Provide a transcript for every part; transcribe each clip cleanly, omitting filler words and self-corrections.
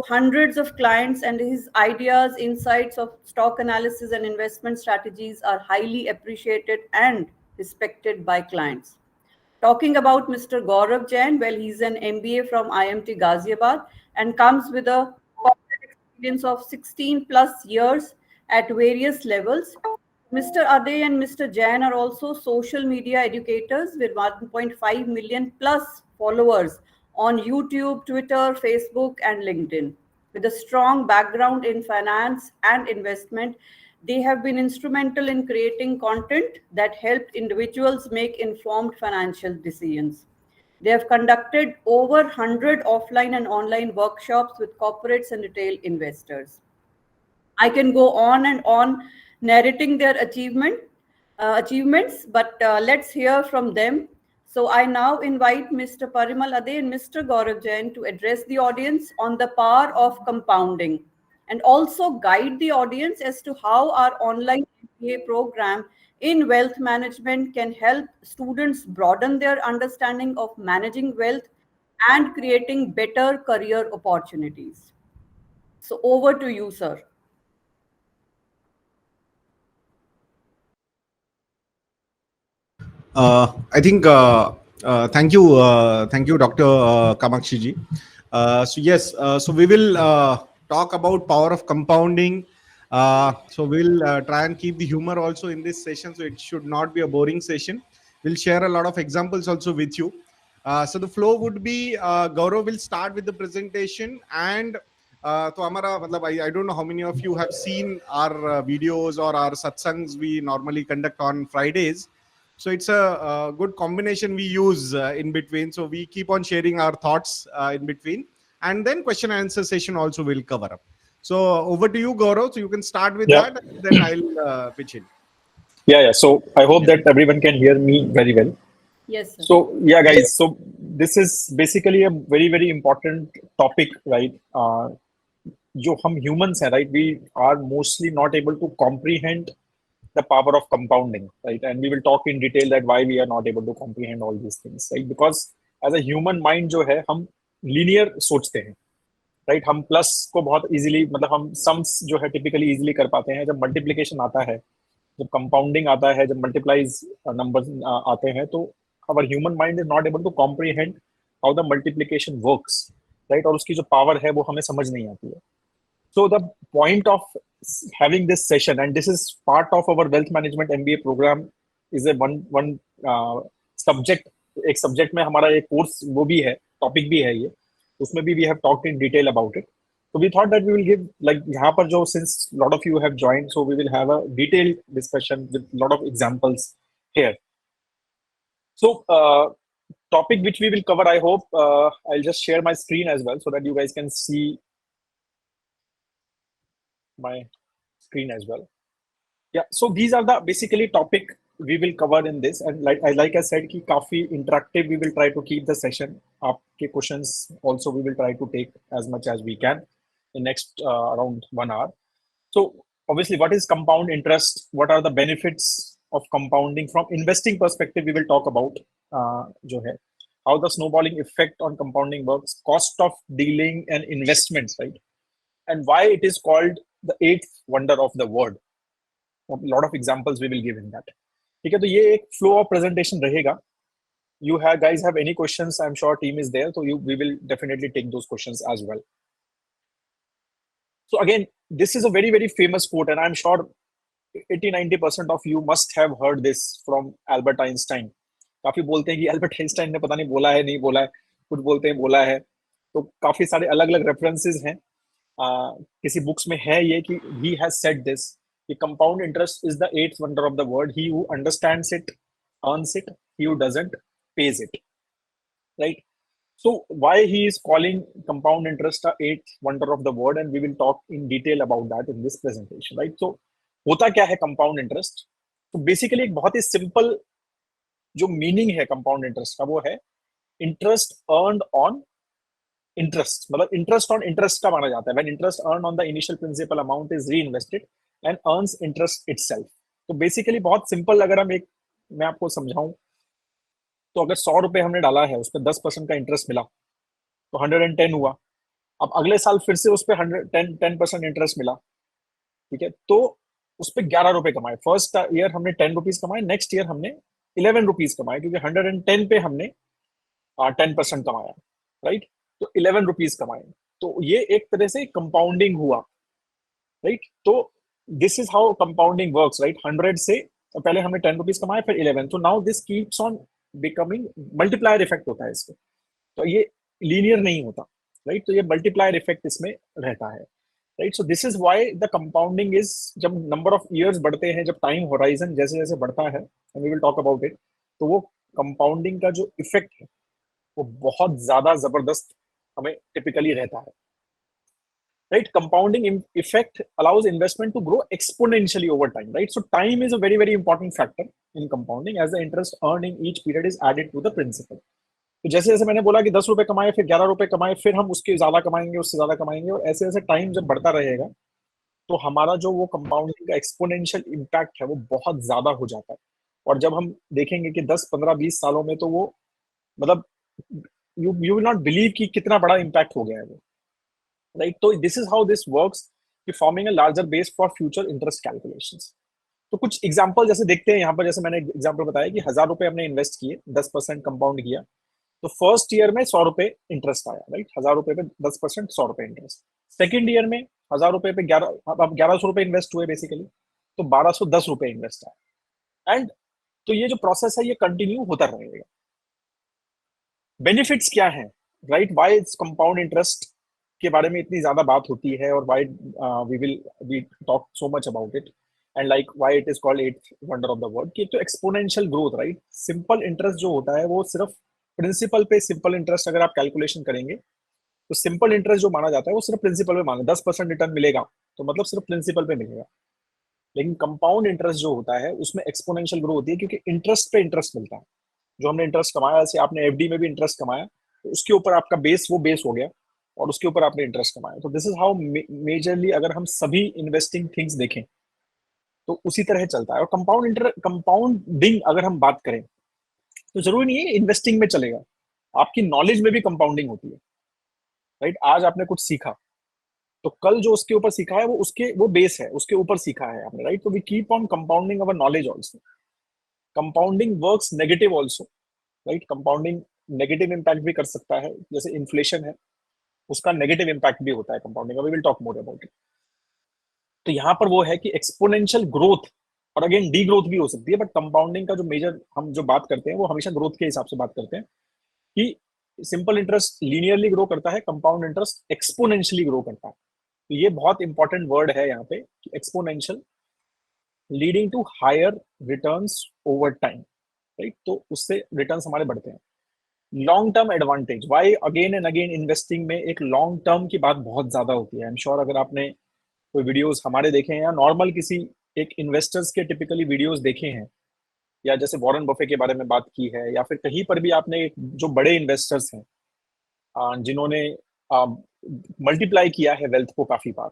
hundreds of clients, and his ideas, insights of stock analysis and investment strategies are highly appreciated and respected by clients. Talking about Mr. Gaurav Jain, well, he's an MBA from IMT Ghaziabad and comes with a corporate experience of 16 plus years at various levels. Mr. Ade and Mr. Jain are also social media educators with 1.5 million plus followers on YouTube, Twitter, Facebook, and LinkedIn. With a strong background in finance and investment, they have been instrumental in creating content that helped individuals make informed financial decisions. They have conducted over 100 offline and online workshops with corporates and retail investors. I can go on and on narrating their achievements, but let's hear from them. So I now invite Mr. Parimal Ade and Mr. Gaurav Jain to address the audience on the power of compounding and also guide the audience as to how our online MBA program in wealth management can help students broaden their understanding of managing wealth and creating better career opportunities. So over to you, sir. I think thank you, Dr. Kamakshi ji. So yes, so we will talk about power of compounding. So we'll try and keep the humor also in this session, so it should not be a boring session. We'll share a lot of examples also with you. So the flow would be Gaurav will start with the presentation, and तो हमारा मतलब I don't know how many of you have seen our videos or our satsangs we normally conduct on Fridays. So it's a good combination we use in between. So we keep on sharing our thoughts in between, and then question and answer session also will cover up. So over to you, Gaurav. So you can start with that, and then I'll pitch in. Yeah. So I hope that everyone can hear me very well. Yes, sir. So yeah, guys. So this is basically a very, very important topic, right? जो हम humans हैं, right? We are mostly not able to comprehend the power of compounding, right? And we will talk in detail that why we are not able to comprehend all these things, right? Because as a human mind जो है हम linear सोचते हैं, right? हम plus को बहुत easily मतलब हम sums जो है typically easily कर पाते हैं. जब multiplication आता है, जब compounding आता है, जब multiplies numbers आते हैं, तो our human mind is not able to comprehend how the multiplication works, right? और उसकी जो power है वो हमें समझ नहीं आती है. So the point of having this session, and this is part of our wealth management MBA program, is a one subject. एक subject में हमारा एक course वो भी है, topic भी है ये, उसमें भी we have talked in detail about it. So we thought that we will give like यहाँ पर जो since lot of you have joined, so we will have a detailed discussion with lot of examples here. So topic which we will cover, I hope I'll just share my screen as well so that you guys can see my screen as well. Yeah, so these are the basically topic we will cover in this, and like I said कि काफी interactive we will try to keep the session. आपके questions also we will try to take as much as we can in next around 1 hour. So obviously, what is compound interest? What are the benefits of compounding from investing perspective? We will talk about जो है how the snowballing effect on compounding works, cost of dealing and investments, right? And why it is called the eighth wonder of the world. A lot of examples we will give in that. ठीक है, तो ये एक flow of presentation रहेगा. You have guys have any questions? I'm sure team is there, so we will definitely take those questions as well. So again, this is a very, very famous quote, and I'm sure 80-90% of you must have heard this from Albert Einstein. काफी बोलते हैं कि Albert Einstein ने पता नहीं बोला है, नहीं बोला है, कुछ बोलते हैं बोला है, तो काफी सारे अलग अलग रेफरेंसेस हैं. किसी बुक्स में है ये कि he has said this, कि compound interest is the eighth wonder of the world. He who understands it earns it, he who doesn't pays it, right? So why he is calling compound interest the eighth wonder of the world, and we will talk in detail about that in this presentation, right? So होता क्या है compound interest? तो basically एक बहुत ही simple जो meaning है compound interest का वो है इंटरेस्ट अर्नड ऑन इंटरेस्ट. मतलब इंटरेस्ट ऑन इंटरेस्ट का माना जाता है when interest earn on the initial principal amount is reinvested and earns interest itself. तो बेसिकली बहुत सिंपल, अगर मैं आपको समझाऊं तो अगर 100 रुपए हमने डाला है, उस पर 10% का इंटरेस्ट मिला तो 110 हुआ. अब अगले साल फिर से उस पर 10% इंटरेस्ट मिला, ठीक है, तो उस पर 11 रुपए कमाए। फर्स्ट ईयर हमने 10 रुपीज कमाए, नेक्स्ट ईयर हमने 11 रुपीज कमाए, क्योंकि 110 पे हमने 10% कमाया, राइट। तो 11 रुपीज कमाए, तो ये एक तरह से कंपाउंडिंग हुआ, राइट। तो this is how compounding works, right. 100 से पहले हमने 10 रुपीज कमाए, फिर 11, तो now this keeps on becoming, multiplier effect होता है इसमें, तो ये लीनियर नहीं होता, राइट। तो ये मल्टीप्लायर इफेक्ट इसमें रहता है, right. So this is why the compounding is, जब नंबर ऑफ इयर्स बढ़ते हैं, जब टाइम होराइजन जैसे जैसे बढ़ता है, and we will talk about it, तो वो कंपाउंडिंग का जो इफेक्ट है वो बहुत ज्यादा जबरदस्त हमें टिपिकली रहता है, right? Compounding effect allows investment to grow exponentially over time, right? So time is a very very important factor in compounding, as the interest earned in each period is added to the principal. तो जैसे जैसे मैंने बोला कि 10 रुपए कमाए, फिर 11 रुपए कमाए, फिर हम उसके ज्यादा कमाएंगे, उससे ज्यादा कमाएंगे, और ऐसे ऐसे टाइम जब बढ़ता रहेगा तो हमारा जो वो कंपाउंडिंग का एक्सपोनेंशियल इम्पैक्ट है वो बहुत ज्यादा हो जाता है। और जब हम देखेंगे कि 10 15 20 सालों में, तो वो मतलब यू विल नॉट बिलीव कि कितना बड़ा इम्पैक्ट हो गया है वो, राइट। तो this is how this works, कि forming a larger base for future interest calculations. तो कुछ एग्जांपल जैसे देखते हैं यहाँ पर, जैसे मैंने एग्जांपल बताया कि 1000 रुपए हमने इन्वेस्ट किए, 10% कंपाउंड किया, तो फर्स्ट ईयर में 100 रुपए इंटरेस्ट आया, राइट। 1000 रुपए पे 10%, 100 रुपए इंटरेस्ट। सेकेंड ईयर में 1000 रुपए पे 1100 रुपए इन्वेस्ट हुए बेसिकली, तो 1210 रुपए इन्वेस्ट आया। एंड तो ये जो प्रोसेस है ये कंटिन्यू होता रहेगा। बेनिफिट्स क्या है, right, why it's compound interest के बारे में इतनी ज्यादा बात होती है, और why we talk so much about it, and like why it is called eighth wonder of the world, कि तो exponential growth, right. Simple interest जो होता है वो सिर्फ प्रिंसिपल पे, सिंपल इंटरेस्ट अगर आप कैलकुलेशन करेंगे तो सिंपल इंटरेस्ट जो माना जाता है वो सिर्फ प्रिंसिपल पे माना, 10% रिटर्न मिलेगा तो मतलब सिर्फ प्रिंसिपल पे मिलेगा। लेकिन कंपाउंड इंटरेस्ट जो होता है उसमें एक्सपोनेंशियल ग्रोथ होती है, क्योंकि इंटरेस्ट पे इंटरेस्ट मिलता है। जो हमने इंटरेस्ट कमाया, जैसे आपने एफडी में भी इंटरेस्ट कमाया, तो उसके ऊपर आपका बेस, वो बेस हो गया, और उसके ऊपर आपने इंटरेस्ट कमाया। तो दिस इज हाउ मेजरली अगर हम सभी इन्वेस्टिंग थिंग्स देखें तो उसी तरह चलता है। और कंपाउंडिंग अगर हम बात करें तो जरूरी नहीं है इन्वेस्टिंग में चलेगा, आपकी नॉलेज में भी कंपाउंडिंग होती है, राइट। आज आपने कुछ सीखा, तो कल जो उसके ऊपर सीखा है वो बेस है, उसके ऊपर सीखा है आपने, राइट। तो we keep on compounding our knowledge also. Compounding works negative also, right. Compounding negative impact भी कर सकता है, जैसे इन्फ्लेशन है, उसका नेगेटिव इम्पैक्ट भी होता है compounding, we will talk more about it. तो यहाँ पर वो है कि एक्सपोनेंशियल ग्रोथ, और अगेन डी ग्रोथ भी हो सकती है, बट कंपाउंडिंग का जो मेजर हम जो बात करते हैं वो हमेशा ग्रोथ के हिसाब से बात करते हैं, कि सिंपल इंटरेस्ट लीनियरली ग्रो करता है, कंपाउंड इंटरेस्ट एक्सपोनेंशियली ग्रो करता है। तो ये बहुत इंपॉर्टेंट वर्ड है यहाँ पे, exponential, leading to higher returns over time, right. तो उससे रिटर्न्स हमारे बढ़ते हैं। Long term advantage, why again and again investing में एक लॉन्ग टर्म की बात बहुत ज्यादा होती है। आई एम श्योर अगर आपने कोई वीडियोस हमारे देखे हैं, या नॉर्मल किसी एक इन्वेस्टर्स के टिपिकली वीडियोस देखे हैं, या जैसे वॉरेन बफे के बारे में बात की है, या फिर कहीं पर भी आपने जो बड़े इन्वेस्टर्स हैं जिन्होंने मल्टीप्लाई किया है वेल्थ को काफी बार,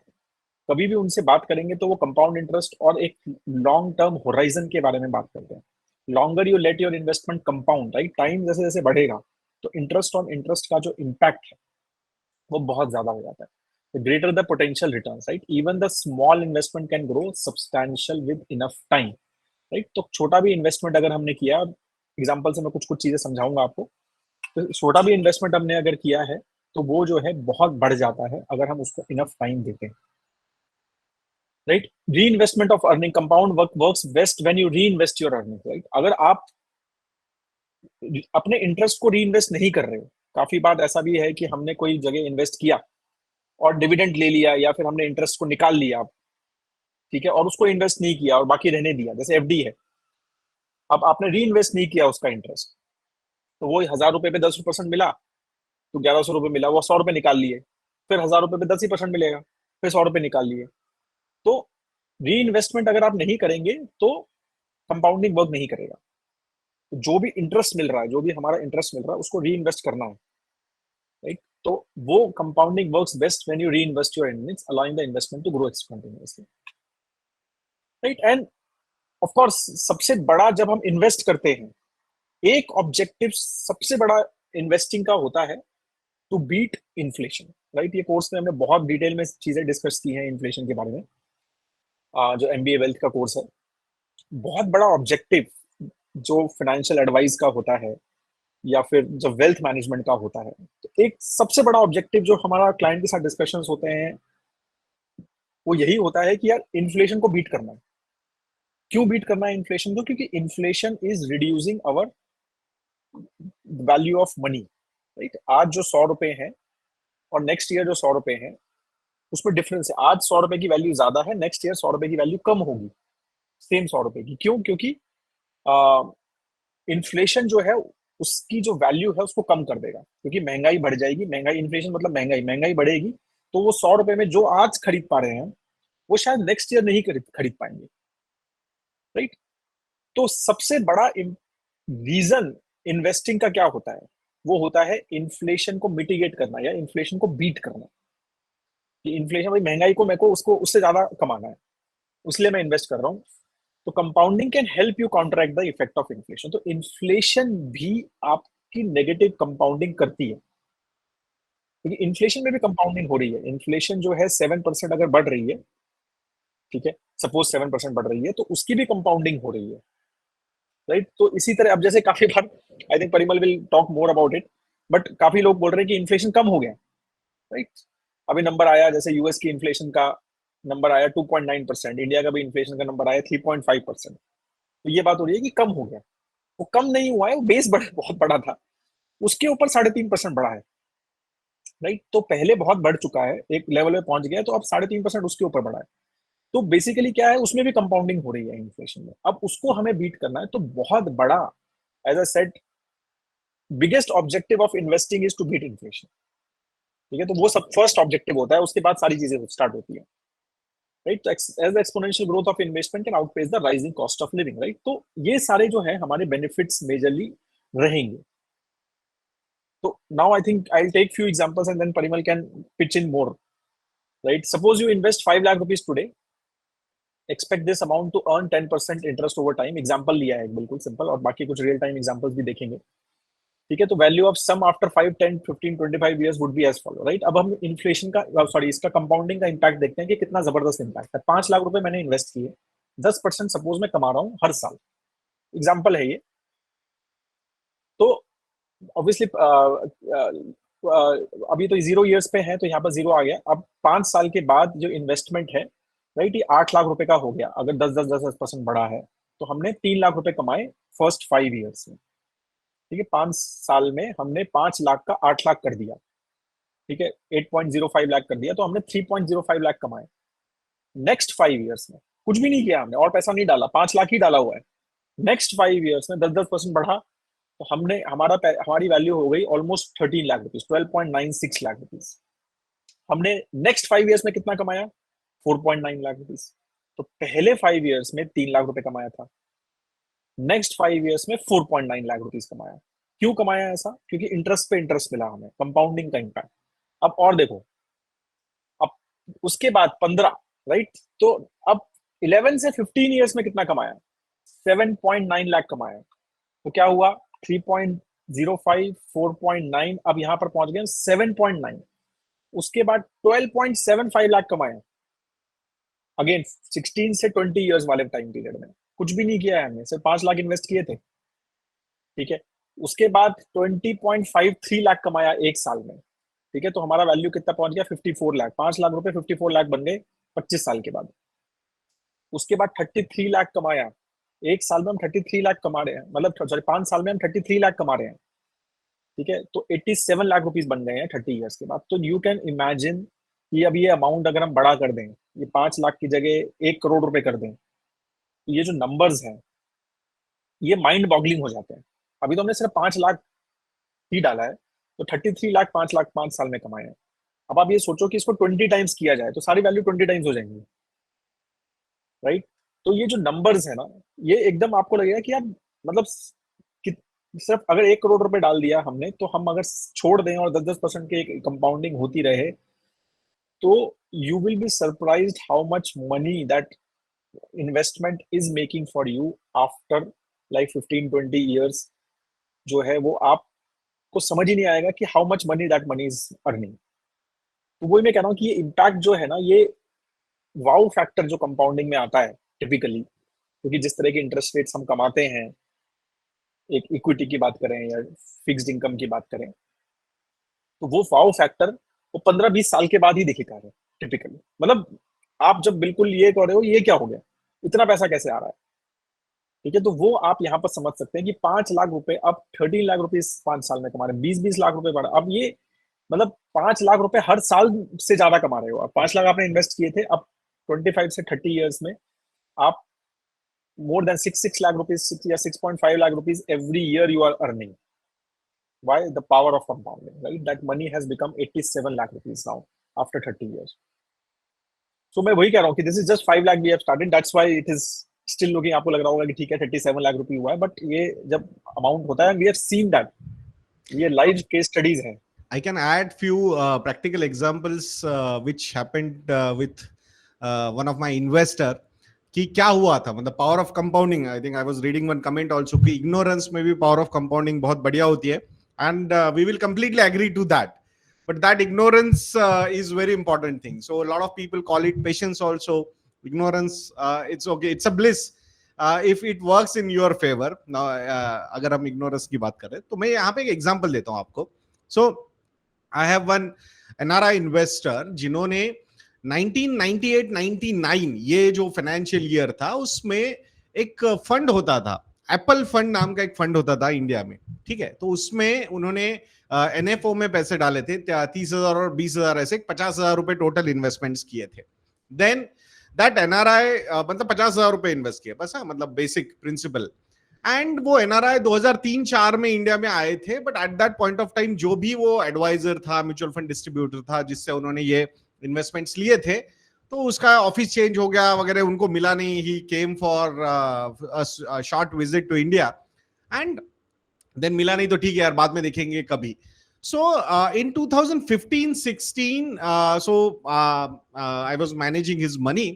कभी भी उनसे बात करेंगे तो वो कंपाउंड इंटरेस्ट और एक लॉन्ग टर्म होराइजन के बारे में बात करते हैं। Longer you let your investment compound, right, time जैसे जैसे बढ़ेगा तो इंटरेस्ट ऑन इंटरेस्ट का जो इम्पैक्ट है वो बहुत ज्यादा हो जाता है। The greater the potential returns, right? Even the small investment can grow substantial with enough time, right? तो छोटा भी इन्वेस्टमेंट अगर हमने किया, एग्जांपल से मैं कुछ कुछ चीजें समझाऊंगा आपको, तो छोटा भी इन्वेस्टमेंट हमने अगर किया है तो वो जो है बहुत बढ़ जाता है अगर हम उसको इनफ टाइम देते हैं, राइट। री investment of earning, compound works best when you reinvest your earning, right. अगर आप अपने इंटरेस्ट को री इन्वेस्ट नहीं कर रहे हो, काफी बार ऐसा भी है कि हमने कोई जगह इन्वेस्ट किया और डिविडेंड ले लिया, या फिर हमने इंटरेस्ट को निकाल लिया, ठीक है, और उसको इन्वेस्ट नहीं किया और बाकी रहने दिया, जैसे एफडी है। अब आपने री इन्वेस्ट नहीं किया उसका इंटरेस्ट, तो वो 1000 रुपए पे 10% मिला, तो 1100 रुपए मिला, वो 100 रुपए निकाल लिए, फिर 1000 रुपए पे 10% मिलेगा, फिर 100 रुपए निकाल लिए। तो री इन्वेस्टमेंट अगर आप नहीं करेंगे तो कंपाउंडिंग वर्क नहीं करेगा। तो जो भी इंटरेस्ट मिल रहा है, जो भी हमारा इंटरेस्ट मिल रहा है, उसको री इन्वेस्ट करना है, राइट। तो वो compounding works best when you reinvest your earnings, allowing the investment to grow continuously, right. And of course सबसे बड़ा जब हम इन्वेस्ट करते हैं, एक ऑब्जेक्टिव सबसे बड़ा इन्वेस्टिंग का होता है टू बीट इन्फ्लेशन, राइट। ये कोर्स में हमने बहुत डिटेल में चीजें डिस्कस की हैं इन्फ्लेशन के बारे में, जो MBA वेल्थ का कोर्स है। बहुत बड़ा ऑब्जेक्टिव जो फाइनेंशियल एडवाइस का होता है या फिर जो वेल्थ मैनेजमेंट का होता है, तो एक सबसे बड़ा ऑब्जेक्टिव जो हमारा क्लाइंट के साथ डिस्कशंस होते हैं वो यही होता है कि यार इन्फ्लेशन को बीट करना है। क्यों बीट करना है इन्फ्लेशन को? क्योंकि inflation is reducing our value of money, right. आज जो 100 रुपए है और नेक्स्ट ईयर जो 100 रुपए है उसमें डिफरेंस है। आज 100 रुपए की वैल्यू ज्यादा है, नेक्स्ट ईयर 100 रुपए की वैल्यू कम होगी सेम 100 रुपए की। क्यों? क्योंकि इन्फ्लेशन जो है उसकी जो वैल्यू है उसको कम कर देगा, क्योंकि महंगाई बढ़ जाएगी। महंगाई, इन्फ्लेशन मतलब महंगाई, महंगाई बढ़ेगी तो वो 100 रुपए में जो आज खरीद पा रहे हैं वो शायद नेक्स्ट ईयर नहीं खरीद पाएंगे, राइट। तो सबसे बड़ा रीजन इन्वेस्टिंग का क्या होता है? वो होता है इन्फ्लेशन को मिटिगेट करना या इन्फ्लेशन को बीट करना। कि इन्फ्लेशन, भाई महंगाई को मेरे को उसको उससे ज्यादा कमाना है, इसलिए मैं इन्वेस्ट कर रहा हूँ। तो compounding can help you counteract the effect of inflation. तो इन्फ्लेशन भी आपकी नेगेटिव कंपाउंडिंग करती है, क्योंकि इन्फ्लेशन में भी कंपाउंडिंग हो रही है। इन्फ्लेशन जो है 7% अगर बढ़ रही है, ठीक है, सपोज 7% बढ़ रही है, तो उसकी भी कंपाउंडिंग हो रही है, राइट। तो इसी तरह अब जैसे काफी बार, I think Parimal will talk more about it, but काफी लोग बोल रहे हैं कि इन्फ्लेशन कम हो गया, राइट। अभी नंबर आया, जैसे यूएस की इन्फ्लेशन का नंबर आया 2.9%, इंडिया का भी इन्फ्लेशन का नंबर आया 3.5%। तो ये बात हो रही है कि कम हो गया। वो कम नहीं हुआ है, वो बेस बहुत बड़ा था, उसके ऊपर 3.5% बढ़ा है, राइट। तो पहले बहुत बढ़ चुका है, एक लेवल में पहुंच गया, तो अब 3.5% उसके ऊपर बढ़ा है। तो बेसिकली क्या है, उसमें भी कंपाउंडिंग हो रही है इन्फ्लेशन में। अब उसको हमें बीट करना है, तो बहुत बड़ा, as a set, biggest objective of investing is to beat inflation, ठीक है। तो वो सब फर्स्ट ऑब्जेक्टिव होता है, उसके बाद सारी चीजें स्टार्ट होती है, right. As the exponential growth of investment can outpace the rising cost of living, right. तो ये सारे जो है हमारे बेनिफिट्स मेजरली रहेंगे। So now I think I'll take few examples and then Parimal can pitch in more. Right? Suppose you invest 5 lakh rupees today, expect this amount to earn 10% interest over time. Example लिया है बिल्कुल simple, और बाकी कुछ real time examples भी देखेंगे, ठीक है। तो value of sum after 5, 10, 15, 25 years would be as follow, right. अब हम इन्फ्लेशन का, सॉरी, इसका कंपाउंडिंग का इम्पैक्ट देखते हैं कि कितना जबरदस्त इम्पैक्ट है। 5 लाख रुपए मैंने इन्वेस्ट किए, 10% सपोज मैं कमा रहा हूँ हर साल, एग्जाम्पल है ये। तो ऑब्वियसली अभी तो 0 years पे है, तो यहाँ पर 0 आ गया। अब 5 साल के बाद जो इन्वेस्टमेंट है, राइट, ये 8 लाख रुपए का हो गया। अगर 10% बढ़ा है, तो हमने 3 लाख रुपए कमाए फर्स्ट 5 years में, ठीक है। 5 साल में हमने 5 लाख का 8 लाख कर दिया, ठीक है, 8.05 लाख कर दिया, तो हमने 3.05 लाख कमाए। नेक्स्ट 5 years में कुछ भी नहीं किया हमने, और पैसा नहीं डाला, 5 लाख ही डाला हुआ है। नेक्स्ट 5 years में 10% बढ़ा, तो हमने हमारी वैल्यू हो गई almost 13 lakh rupees, 12.96 lakh rupees. हमने नेक्स्ट 5 years में कितना कमाया? 4.9 लाख रुपीज। तो पहले 5 years में 3 लाख रुपए कमाया था, नेक्स्ट 5 years में 4.9 लाख रुपीज कमाया। क्यों कमाया ऐसा? क्योंकि इंटरेस्ट पे इंटरेस्ट मिला हमें, कंपाउंडिंग का इम्पैक्ट। अब और देखो, अब उसके बाद 15, राइट। तो अब 11 से 15 years में कितना कमाया? 7.9 लाख कमाया। तो क्या हुआ? 3.05, 4.9, अब यहां पर पहुंच गए 7.9। उसके बाद 12.75 लाख कमाया, अगेन 16 से 20 इयर्स वाले टाइम पीरियड में। कुछ भी नहीं किया है हमने, सिर्फ 5 लाख इन्वेस्ट किए थे, ठीक है। उसके बाद 20.53 लाख कमाया एक साल में, ठीक है। तो हमारा वैल्यू कितना पहुंच गया? 54 लाख। 5 लाख रुपए 54 लाख बन गए 25 साल के बाद। उसके बाद 33 लाख कमाया, एक साल में हम 33 लाख कमा रहे हैं, मतलब सॉरी 5 साल में हम 33 लाख कमा रहे हैं, ठीक है। तो 87 लाख रुपीज बन गए हैं 30 इयर्स के बाद। तो यू कैन इमेजिन कि अब ये अमाउंट अगर हम बड़ा कर दें, ये 5 लाख की जगह 1 करोड़ रुपए कर दें, तो ये जो नंबर्स हैं ये माइंड बॉगलिंग हो जाते हैं। अभी तो हमने सिर्फ 5 लाख ही डाला है, तो 33 लाख 5 लाख 5 साल में कमाए हैं। अब आप ये सोचो कि इसको 20 टाइम्स किया जाए तो सारी वैल्यू 20 टाइम्स हो जाएंगी, राइट। तो ये जो नंबर्स है ना, ये एकदम आपको लगेगा कि यार, मतलब कि सिर्फ अगर 1 करोड़ रुपए डाल दिया हमने, तो हम अगर छोड़ दें और 10% की कंपाउंडिंग होती रहे, तो you will be surprised how much money that investment is making for you after like 15-20 years, जो है वो आपको को समझ ही नहीं आएगा कि how much money that money is earning. तो वही मैं कह रहा हूँ कि ये इम्पैक्ट जो है ना, ये वाउ फैक्टर जो कंपाउंडिंग में आता है टिपिकली, क्योंकि जिस तरह के इंटरेस्ट रेट्स हम कमाते हैं, एक इक्विटी की बात करें या फिक्स्ड इनकम की बात करें, तो वो वाउ फैक्टर वो 15-20 साल के बाद ही दिखेगा है टिपिकली। मतलब आप जब बिल्कुल ये कह रहे हो ये क्या हो गया, इतना पैसा कैसे आ रहा है, ठीक है, तो वो आप यहाँ पर समझ सकते हैं कि 5 लाख रुपए अब 13 लाख रुपीज 5 साल में कमा रहे हैं, 20-20 लाख रुपए बढ़ा। अब ये मतलब 5 लाख रुपए हर साल से ज्यादा कमा रहे हो। अब 5 लाख आपने इन्वेस्ट किए थे, अब 25 से 30 ईयर्स में आप more than 6 lakh rupees, 6 या 6.5 lakh rupees every year you are earning. Why? The power of compounding, right? That money has become 87 lakh rupees now after 30 years. So मैं वही कह रहा हूँ कि this is just 5 lakh we have started. That's why it is still looking, आपको लग रहा होगा कि ठीक है 37 लाख रुपए हुआ है, बट ये जब अमाउंट होता है, we have seen that, ये live case studies हैं. I can add few practical examples which happened with one of my investor कि क्या हुआ था, मतलब power of compounding. I think I was reading one comment also कि ignorance में भी पावर ऑफ कंपाउंडिंग बहुत बढ़िया होती है, and we will completely agree to that, but that ignorance is very important thing. So a lot of people call it patience also. Ignorance, it's okay, it's a bliss if it works in your favor. Now अगर हम ignorance की बात करें तो मैं यहाँ पे एक एग्जांपल देता हूँ आपको. So I have one NRI investor जिन्होंने 1998-99 ये जो फाइनेंशियल ईयर था उसमें एक फंड होता था, एप्पल फंड नाम का एक फंड होता था इंडिया में, ठीक है. तो उसमें उन्होंने एनएफओ में पैसे डाले थे, 30,000 और 20,000 ऐसे 50,000 रुपए टोटल इन्वेस्टमेंट्स किए थे. देन दैट एनआरआई मतलब 50,000 रुपए इन्वेस्ट किए बस, मतलब बेसिक प्रिंसिपल. एंड वो एनआरआई 2003-4 में इंडिया में आए थे, but at that point of time जो भी वो एडवाइजर था, म्यूचुअल फंड डिस्ट्रीब्यूटर था जिससे उन्होंने ये इन्वेस्टमेंट्स लिए थे, तो उसका ऑफिस चेंज हो गया वगैरह, उनको मिला नहीं. He came for short visit to India and then मिला नहीं तो ठीक है यार बाद में देखेंगे कभी. So in 2015-16 so I was managing his money.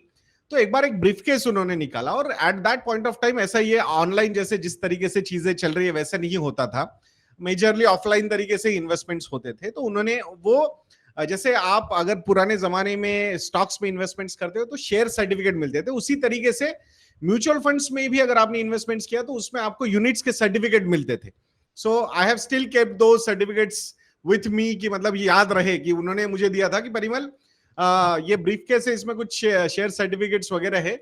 तो एक बार एक ब्रीफकेस उन्होंने निकाला, और at that point of time ऐसा ये ऑनलाइन जैसे जिस तरीके से चीजें चल रही है वैसा नहीं होता था, मेजरली ऑफलाइन तरीके से इन्वेस्टमेंट्स होते थे. तो उन्होंने वो जैसे आप अगर पुराने जमाने में स्टॉक्स में इन्वेस्टमेंट्स करते हो तो शेयर सर्टिफिकेट मिलते थे, उसी तरीके से म्यूचुअल फंड्स में भी अगर आपने इन्वेस्टमेंट्स किया तो उसमें आपको यूनिट्स के सर्टिफिकेट मिलते थे. So I have still kept those certificates with me, कि मतलब ये याद रहे कि उन्होंने मुझे दिया था कि परिमल ये ब्रीफकेस है, इसमें कुछ शेयर सर्टिफिकेट्स वगैरह है,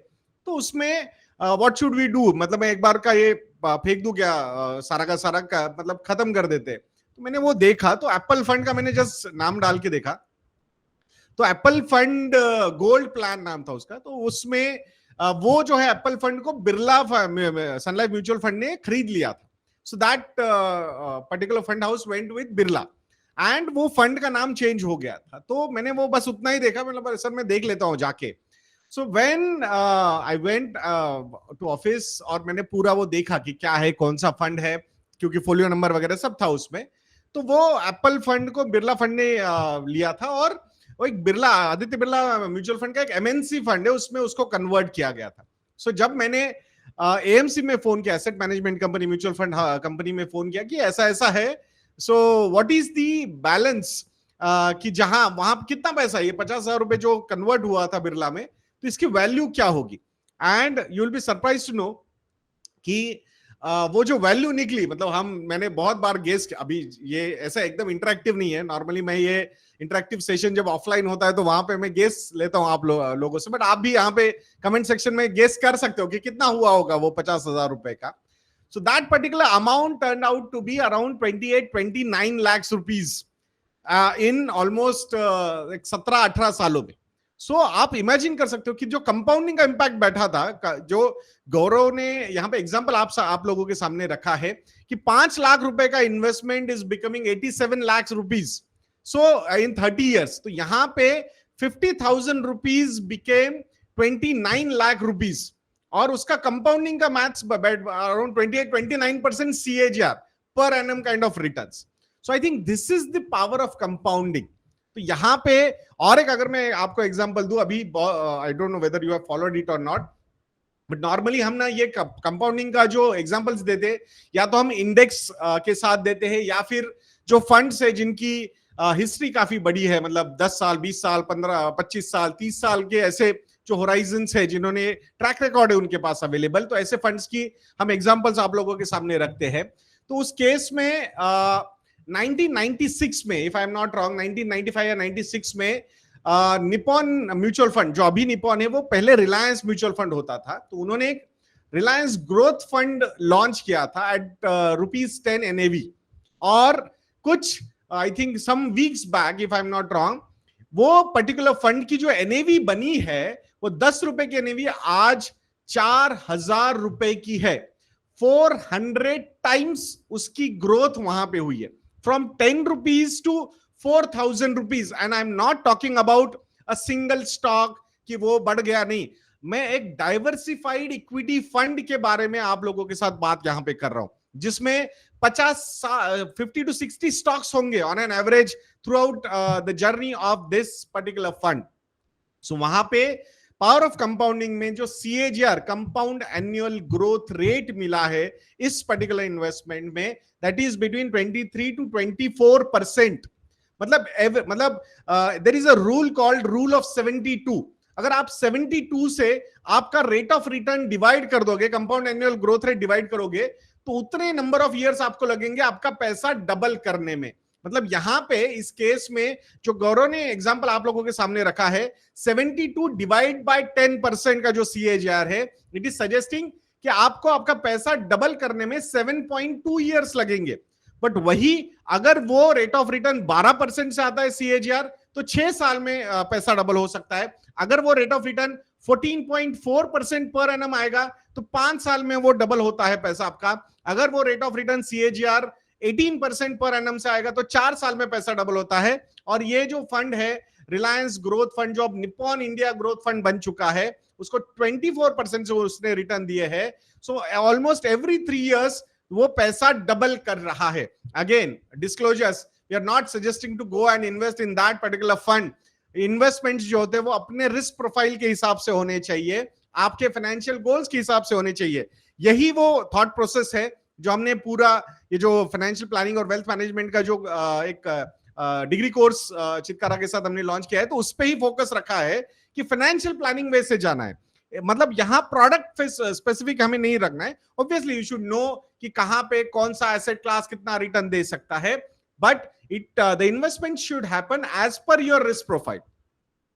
तो उसमें व्हाट शुड वी डू, मतलब मैं एक बार का ये फेंक दूं क्या, सारा का सारा का मतलब खत्म कर देते. तो मैंने वो देखा, तो एप्पल फंड का मैंने जस्ट नाम डाल के देखा, तो एप्पल फंड गोल्ड प्लान नाम था उसका. तो उसमें वो जो है एप्पल फंड को बिरला सन लाइफ म्यूचुअल फंड ने खरीद लिया था. So that particular fund house went with Birla, and वो फंड का नाम चेंज हो गया था. तो मैंने वो बस उतना ही देखा, मतलब सर मैं देख लेता हूँ जाके. So when I went to office और मैंने पूरा वो देखा कि क्या है, कौन सा फंड है, क्योंकि फोलियो नंबर वगैरह सब था उसमें. तो वो एप्पल फंड को बिरला फंड ने लिया था, और वो एक बिरला आदित्य बिरला म्यूचुअल फंड का एक एमएनसी फंड है, उसमें उसको कन्वर्ट किया गया था. सो जब मैंने एएमसी में फोन किया, asset management company mutual fund company में फोन किया कि ऐसा ऐसा है, so what is the balance, कि जहां वहां कितना पैसा, ये 50,000 रुपए जो कन्वर्ट हुआ था बिरला में, तो इसकी वैल्यू क्या होगी. And you will be surprise to know कि वो जो वैल्यू निकली, मतलब मैंने बहुत बार गेस, अभी ये ऐसा एकदम इंटरेक्टिव नहीं है, नॉर्मली मैं ये इंटरेक्टिव सेशन जब ऑफलाइन होता है तो वहां पे मैं गेस लेता हूं आप लोगों से, बट आप भी यहाँ पे कमेंट सेक्शन में गेस कर सकते हो कि कितना हुआ होगा वो 50,000 रुपए का. So that particular amount turned out to be around 28-29 lakhs rupees in almost 17-18 सालों में. So आप इमेजिन कर सकते हो कि जो कंपाउंडिंग का इम्पैक्ट बैठा था, जो गौरव ने यहाँ पे एग्जांपल आप लोगों के सामने रखा है कि 5 लाख रुपए का investment is becoming 87 lakhs rupees. So in 30 years, तो यहाँ पे 50,000 rupees became 29 lakh rupees. और उसका कंपाउंडिंग का maths around 28-29% CAGR per annum kind of returns. So I think this is the power of compounding. तो यहाँ पे और एक अगर मैं आपको एग्जांपल दूं, अभी I don't know whether you have followed it और नॉट, बट नॉर्मली हम ना ये कंपाउंडिंग का जो एग्जांपल्स देते, या तो हम इंडेक्स के साथ देते हैं, या फिर जो फंड्स है जिनकी हिस्ट्री काफी बड़ी है, मतलब 10 साल, 20 साल, 15, 25 साल, 30 साल के ऐसे जो होराइजन्स है, जिन्होंने ट्रैक रिकॉर्ड है उनके पास अवेलेबल, तो ऐसे फंड्स की हम एग्जांपल्स आप लोगों के सामने रखते हैं। तो उस केस में 1996 में, if I am not wrong, 1995 या 96 में निपॉन म्यूचुअल फंड, जो अभी निपॉन है, वो पहले रिलायंस म्यूचुअल फंड होता था, तो उन्होंने एक रिलायंस ग्रोथ फंड लॉन्च किया था एट ₹10 NAV, और कुछ I think some weeks back, if I am not wrong, वो पर्टिकुलर फंड की जो NAV बनी है वो ₹10 की NAV आज ₹4000 की है। 400 टाइम्स उसकी ग्रोथ वहां पे हुई है, from ₹10 to ₹4000, and I am not talking about a single stock कि वो बढ़ गया, नहीं, मैं एक डाइवर्सिफाइड इक्विटी फंड के बारे में आप लोगों के साथ बात यहां पे कर रहा हूं, जिसमें 50 to 60 स्टॉक्स होंगे on an average throughout the journey of this particular fund. So वहां पे पावर ऑफ कंपाउंडिंग में जो CAGR, compound annual growth rate, मिला है इस पर्टिकुलर इन्वेस्टमेंट में, दैट इज बिटवीन 23 to 24%। मतलब there is a rule called rule of 72। अगर आप 72 से आपका रेट ऑफ रिटर्न डिवाइड कर दोगे, compound annual growth rate divide करोगे, तो उतने नंबर ऑफ ईयर्स आपको लगेंगे आपका पैसा डबल करने में। मतलब यहां पे इस केस में जो गौरव ने एग्जांपल आप लोगों के सामने रखा है, 72 डिवाइड बाय 10% का जो CAGR है, इट इज सजेस्टिंग कि आपको आपका पैसा डबल करने में 7.2 ईयर्स लगेंगे। बट वही अगर वो रेट ऑफ रिटर्न 12% से आता है CAGR, तो 6 साल में पैसा डबल हो सकता है। अगर वो rate of return 14.4% per annum आएगा, तो 5 साल में वो डबल होता है पैसा आपका। अगर वो rate of return CAGR 18% per annum से आएगा, तो 4 साल में पैसा डबल होता है। और ये जो फंड है रिलायंस ग्रोथ फंड, जो अब निपॉन इंडिया ग्रोथ फंड बन चुका है, उसको 24% से उसने रिटर्न दिए है। सो ऑलमोस्ट एवरी 3 इयर्स वो पैसा डबल कर रहा है। Again disclosures, we are not suggesting to go and invest in that particular fund. Investments जो होते हैं वो अपने रिस्क प्रोफाइल के हिसाब से होने चाहिए, आपके फाइनेंशियल गोल्स के हिसाब से होने चाहिए। यही वो थॉट प्रोसेस है जो हमने पूरा ये जो फाइनेंशियल प्लानिंग और वेल्थ मैनेजमेंट का जो एक डिग्री कोर्स चित्कारा के साथ हमने लॉन्च किया है, तो उस पर ही फोकस रखा है कि फाइनेंशियल प्लानिंग वे से जाना है। मतलब यहां प्रोडक्ट स्पेसिफिक हमें नहीं रखना है। ऑब्वियसली यू शुड नो कि कहां पे कौन सा एसेट क्लास कितना रिटर्न दे सकता है, but the investment should happen as per your risk profile.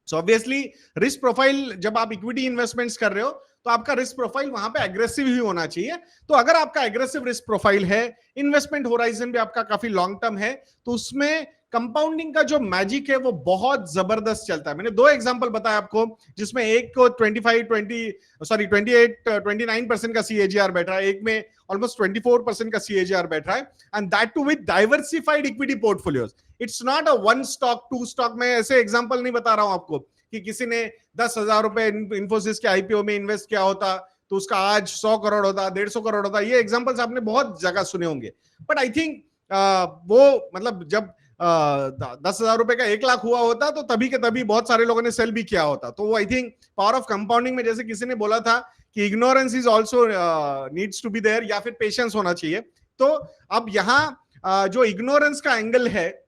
So obviously risk profile, जब आप इक्विटी इन्वेस्टमेंट्स कर रहे हो, तो आपका रिस्क प्रोफाइल वहां पे एग्रेसिव ही होना चाहिए। तो अगर आपका एग्रेसिव रिस्क प्रोफाइल है, इन्वेस्टमेंट होराइजन भी आपका काफी लॉन्ग टर्म है, तो उसमें कंपाउंडिंग का जो मैजिक है वो बहुत जबरदस्त चलता है। मैंने 2 एग्जांपल बताया आपको, जिसमें एक को 29% का CAGR बैठ रहा है, एक में ऑलमोस्ट 24% का CAGR बैठ रहा है, and that too with diversified equity portfolios. It's not a 1 stock 2 stock. मैं ऐसे एग्जांपल नहीं बता रहा हूं आपको कि किसी ने 10,000 रुपए इन्फोसिस के IPO में इन्वेस्ट किया होता तो उसका आज 100 करोड़ होता, 150 करोड़ होता। ये एग्जांपल्स आपने बहुत जगह सुने होंगे, बट आई थिंक वो मतलब जब 10,000 रुपए का 1 लाख हुआ होता, तो तभी के तभी बहुत सारे लोगों ने सेल भी किया होता। तो वो I think power of compounding में, जैसे किसी ने बोला था कि ignorance is also needs to be there, या फिर पेशेंस होना चाहिए। तो अब यहाँ जो इग्नोरेंस का एंगल है,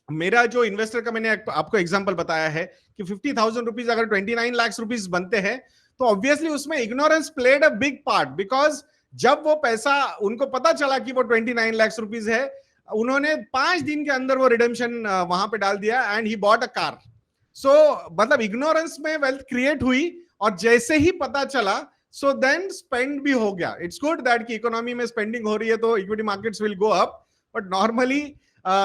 मेरा जो इन्वेस्टर का मैंने आपको एग्जांपल बताया है कि 50,000 रुपीज अगर 29 लाख रुपीज बनते हैं, तो ऑब्वियसली उसमें ignorance played a big part, because जब वो पैसा उनको पता चला कि वो 29 लाख रुपीज है, उन्होंने 5 दिन के अंदर वो रिडेम्पशन वहां पे डाल दिया and he bought a car. So मतलब इग्नोरेंस में वेल्थ क्रिएट हुई, और जैसे ही पता चला, सो देन स्पेंड भी हो गया। इट्स गुड दैट की इकोनॉमी में स्पेंडिंग हो रही है, तो equity markets will go up, but normally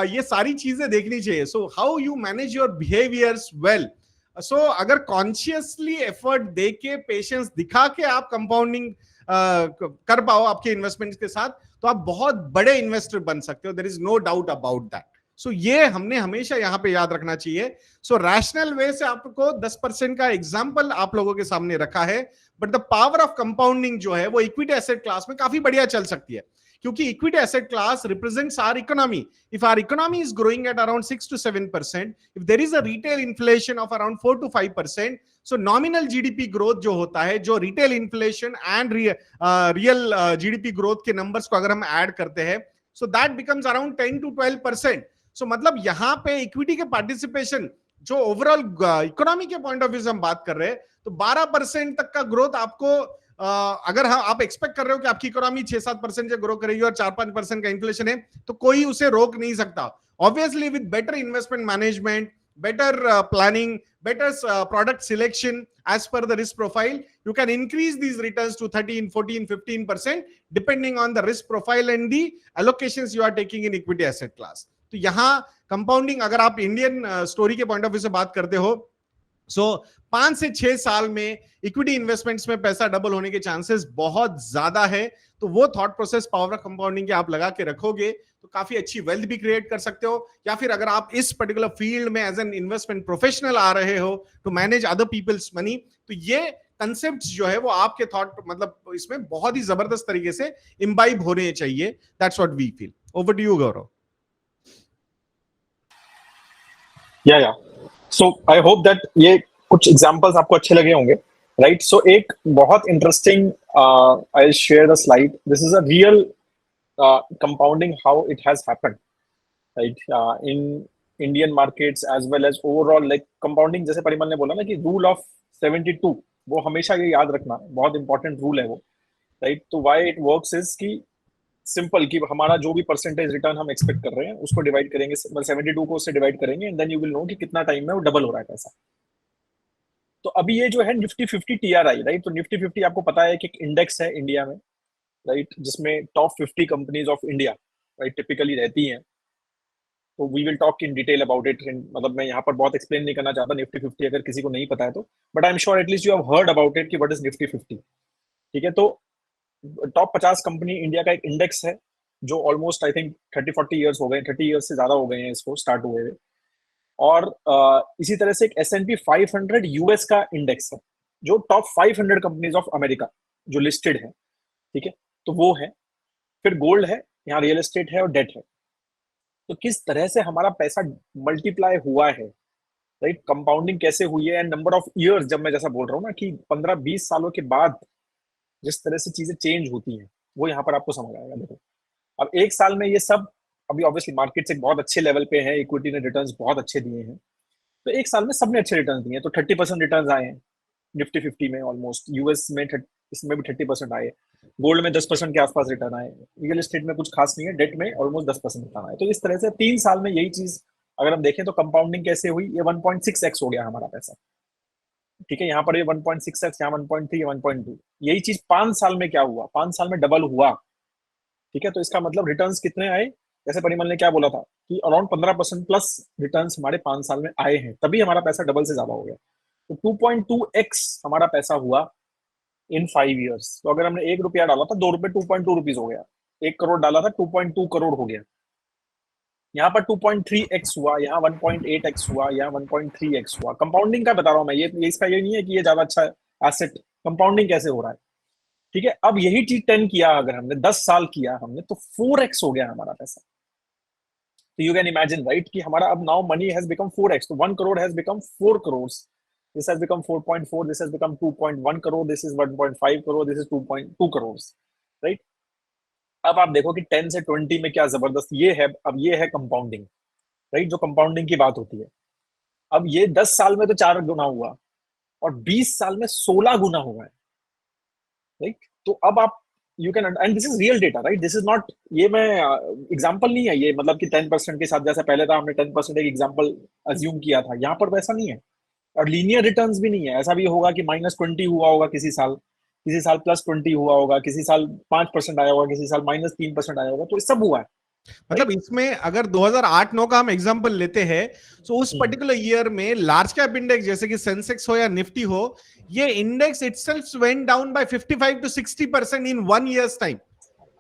ये सारी चीजें देखनी चाहिए। So how you manage your behaviours well. So अगर कॉन्शियसली एफर्ट देके, पेशेंस दिखा के आप कंपाउंडिंग कर पाओ आपके इन्वेस्टमेंट्स के साथ, तो आप बहुत बड़े इन्वेस्टर बन सकते हो। There is no doubt about that. So ये हमने हमेशा यहां पे याद रखना चाहिए। सो रैशनल वे से आपको 10% का एग्जांपल आप लोगों के सामने रखा है, but the power of compounding जो है वो इक्विटी एसेट क्लास में काफी बढ़िया चल सकती है, क्योंकि equity asset class represents our economy. If our economy is growing at around 6 to 7%, if there is a retail inflation of around 4 to 5%, so nominal GDP growth जो होता है, जो retail inflation and real GDP growth के numbers को अगर हम add करते हैं, so that becomes around 10 to 12%. so मतलब यहाँ पे इक्विटी के पार्टिसिपेशन जो ओवरऑल इकोनॉमी के पॉइंट ऑफ व्यू से हम बात कर रहे हैं, तो 12% तक का ग्रोथ आपको अगर आप एक्सपेक्ट कर रहे हो कि आपकी इकोनॉमी 6-7% से ग्रो करेगी और 4-5% का इन्फ्लेशन है, तो कोई उसे रोक नहीं सकता. Obviously with better investment management, better planning, better product selection as per the risk profile, you can increase these returns to 13, 14, 15% depending on the risk profile and the allocations you are taking in equity asset class. तो यहाँ compounding अगर आप Indian story के point of view से बात करते हो, सो 5 से 6 साल में इक्विटी इन्वेस्टमेंट्स में पैसा डबल होने के चांसेस बहुत ज्यादा है. तो वो thought process power of compounding के आप लगा के रखोगे तो काफी अच्छी वेल्थ भी क्रिएट कर सकते हो. या फिर अगर आप इस पर्टिकुलर फील्ड में एज एन इन्वेस्टमेंट प्रोफेशनल आ रहे हो to manage other people's money, तो ये कंसेप्ट जो है वो आपके थॉट मतलब इसमें बहुत ही जबरदस्त तरीके से इम्बाइब होने चाहिए. That's what we feel. Over to you Gaurav. Yeah so I hope that ये कुछ एग्जांपल्स आपको अच्छे लगे होंगे, राइट? सो एक बहुत interesting, I will share the slide. This is a real compounding, how it has happened, right? In Indian markets as well as overall, like compounding, जैसे परिमल ने बोला ना कि रूल ऑफ 72, वो हमेशा ये याद रखना, बहुत इंपॉर्टेंट रूल है वो, राइट? तो why it works is कि सिंपल कि हमारा जो भी परसेंटेज रिटर्न हम एक्सपेक्ट कर रहे हैं उसको डिवाइड करेंगे, 72 को उससे डिवाइड करेंगे, and then you will know कि कितना टाइम में वो डबल हो रहा है पैसा. तो अभी ये जो है निफ्टी 50 TRI, राइट? तो निफ्टी 50 आपको पता है कि एक इंडेक्स है इंडिया में, राइट, जिसमें top 50 companies of India, right, typically रहती हैं. तो we will talk in detail about it. मतलब मैं यहाँ पर बहुत एक्सप्लेन नहीं करना चाहता निफ्टी 50 अगर किसी को नहीं पता है तो, but I am sure at least you have heard about it कि व्हाट इज निफ्टी 50. ठीक है, तो टॉप 50 कंपनी इंडिया का एक इंडेक्स है जो ऑलमोस्ट आई थिंक 30-40 ईयर्स हो गए, 30 ईयर्स से ज्यादा हो गए हैं इसको स्टार्ट हुए हुए. और इसी तरह से एक S&P 500 यूएस का इंडेक्स है जो टॉप 500 कंपनीज ऑफ अमेरिका जो लिस्टेड है. ठीक है, तो वो है. फिर गोल्ड है, यहाँ रियल एस्टेट है और डेट है. तो किस तरह से हमारा पैसा मल्टीप्लाई हुआ है, राइट? कंपाउंडिंग कैसे हुई है, एंड नंबर ऑफ इयर्स, जब मैं जैसा बोल रहा हूँ ना कि 15-20 सालों के बाद जिस तरह से चीजें चेंज होती हैं वो यहाँ पर आपको समझ आएगा. देखो, अब एक साल में ये सब, अभी ऑब्वियसली मार्केट्स एक बहुत अच्छे लेवल पे है, इक्विटी ने रिटर्न्स बहुत अच्छे दिए हैं, तो एक साल में सबने अच्छे रिटर्न दिए हैं. तो 30% रिटर्न आए हैं निफ्टी 50 में ऑलमोस्ट, यूएस में इसमें भी 30% आए, गोल्ड में 10% के आसपास रिटर्न आए, रियल एस्टेट में कुछ खास नहीं है, डेट में ऑलमोस्ट 10% रिटर्न आए. तो इस तरह से 3 साल में यही चीज अगर हम देखें तो कंपाउंडिंग कैसे हुई, ये 1.6x हो गया हमारा पैसा. ठीक है, यहाँ पर ये 1.6x, यहाँ 1.3, 1.2. यही चीज 5 साल में क्या हुआ, 5 साल में डबल हुआ. ठीक है, तो इसका मतलब रिटर्न्स कितने आए, जैसे परिमल ने क्या बोला था कि अराउंड 15% प्लस रिटर्न्स हमारे 5 साल में आए हैं, तभी हमारा पैसा डबल से ज्यादा हो गया. तो 2.2x हमारा पैसा हुआ इन 5 years. तो अगर हमने 1 रुपया डाला था, 2 रुपए 2.2 रुपीज हो गया. 1 करोड़ डाला था, 2.2 करोड़ हो गया. यहाँ पर 2.3x हुआ, यहाँ 1.8x हुआ, यहाँ 1.3x हुआ. कंपाउंडिंग का बता रहा हूँ मैं, ये इसका ये नहीं है कि ये ज्यादा अच्छा एसेट. कंपाउंडिंग कैसे हो रहा है, ठीक है? अब यही चीज 10 किया, अगर हमने 10 साल किया हमने, तो 4x हो गया हमारा पैसा. तो यू कैन इमेजिन, राइट, कि हमारा अब now money has become 4x. तो 1 crore has become 4 crores. This has become 4.4. This has become 2.1 crore. This is 1.5 crore. This is 2.2 crores. Right? अब आप देखो कि 10 से 20 में क्या जबरदस्त ये है. अब ये है कंपाउंडिंग, राइट? जो कंपाउंडिंग की बात होती है. अब ये 10 साल में तो 4 गुना हुआ और 20 साल में 16 गुना हुआ है, राइट? तो अब आप you can, and this is real data, right? This is not, ये मैं एग्जांपल नहीं है ये, मतलब कि 10% के साथ जैसा पहले था हमने 10% एक एग्जांपल अज्यूम किया था. यहाँ पर वैसा नहीं है. और लीनियर रिटर्न्स भी नहीं है. ऐसा भी होगा कि -20 हुआ होगा किसी साल +20 हुआ होगा, किसी साल 5% आया होगा, किसी साल -3% आया होगा. तो सब हुआ है. मतलब इसमें अगर 2008-9 का हम एग्जांपल लेते हैं, तो उस पर्टिकुलर ईयर में लार्ज कैप इंडेक्स जैसे कि सेंसेक्स हो या निफ्टी हो, ये index itself went down by 55 to 60% in 1 year's time.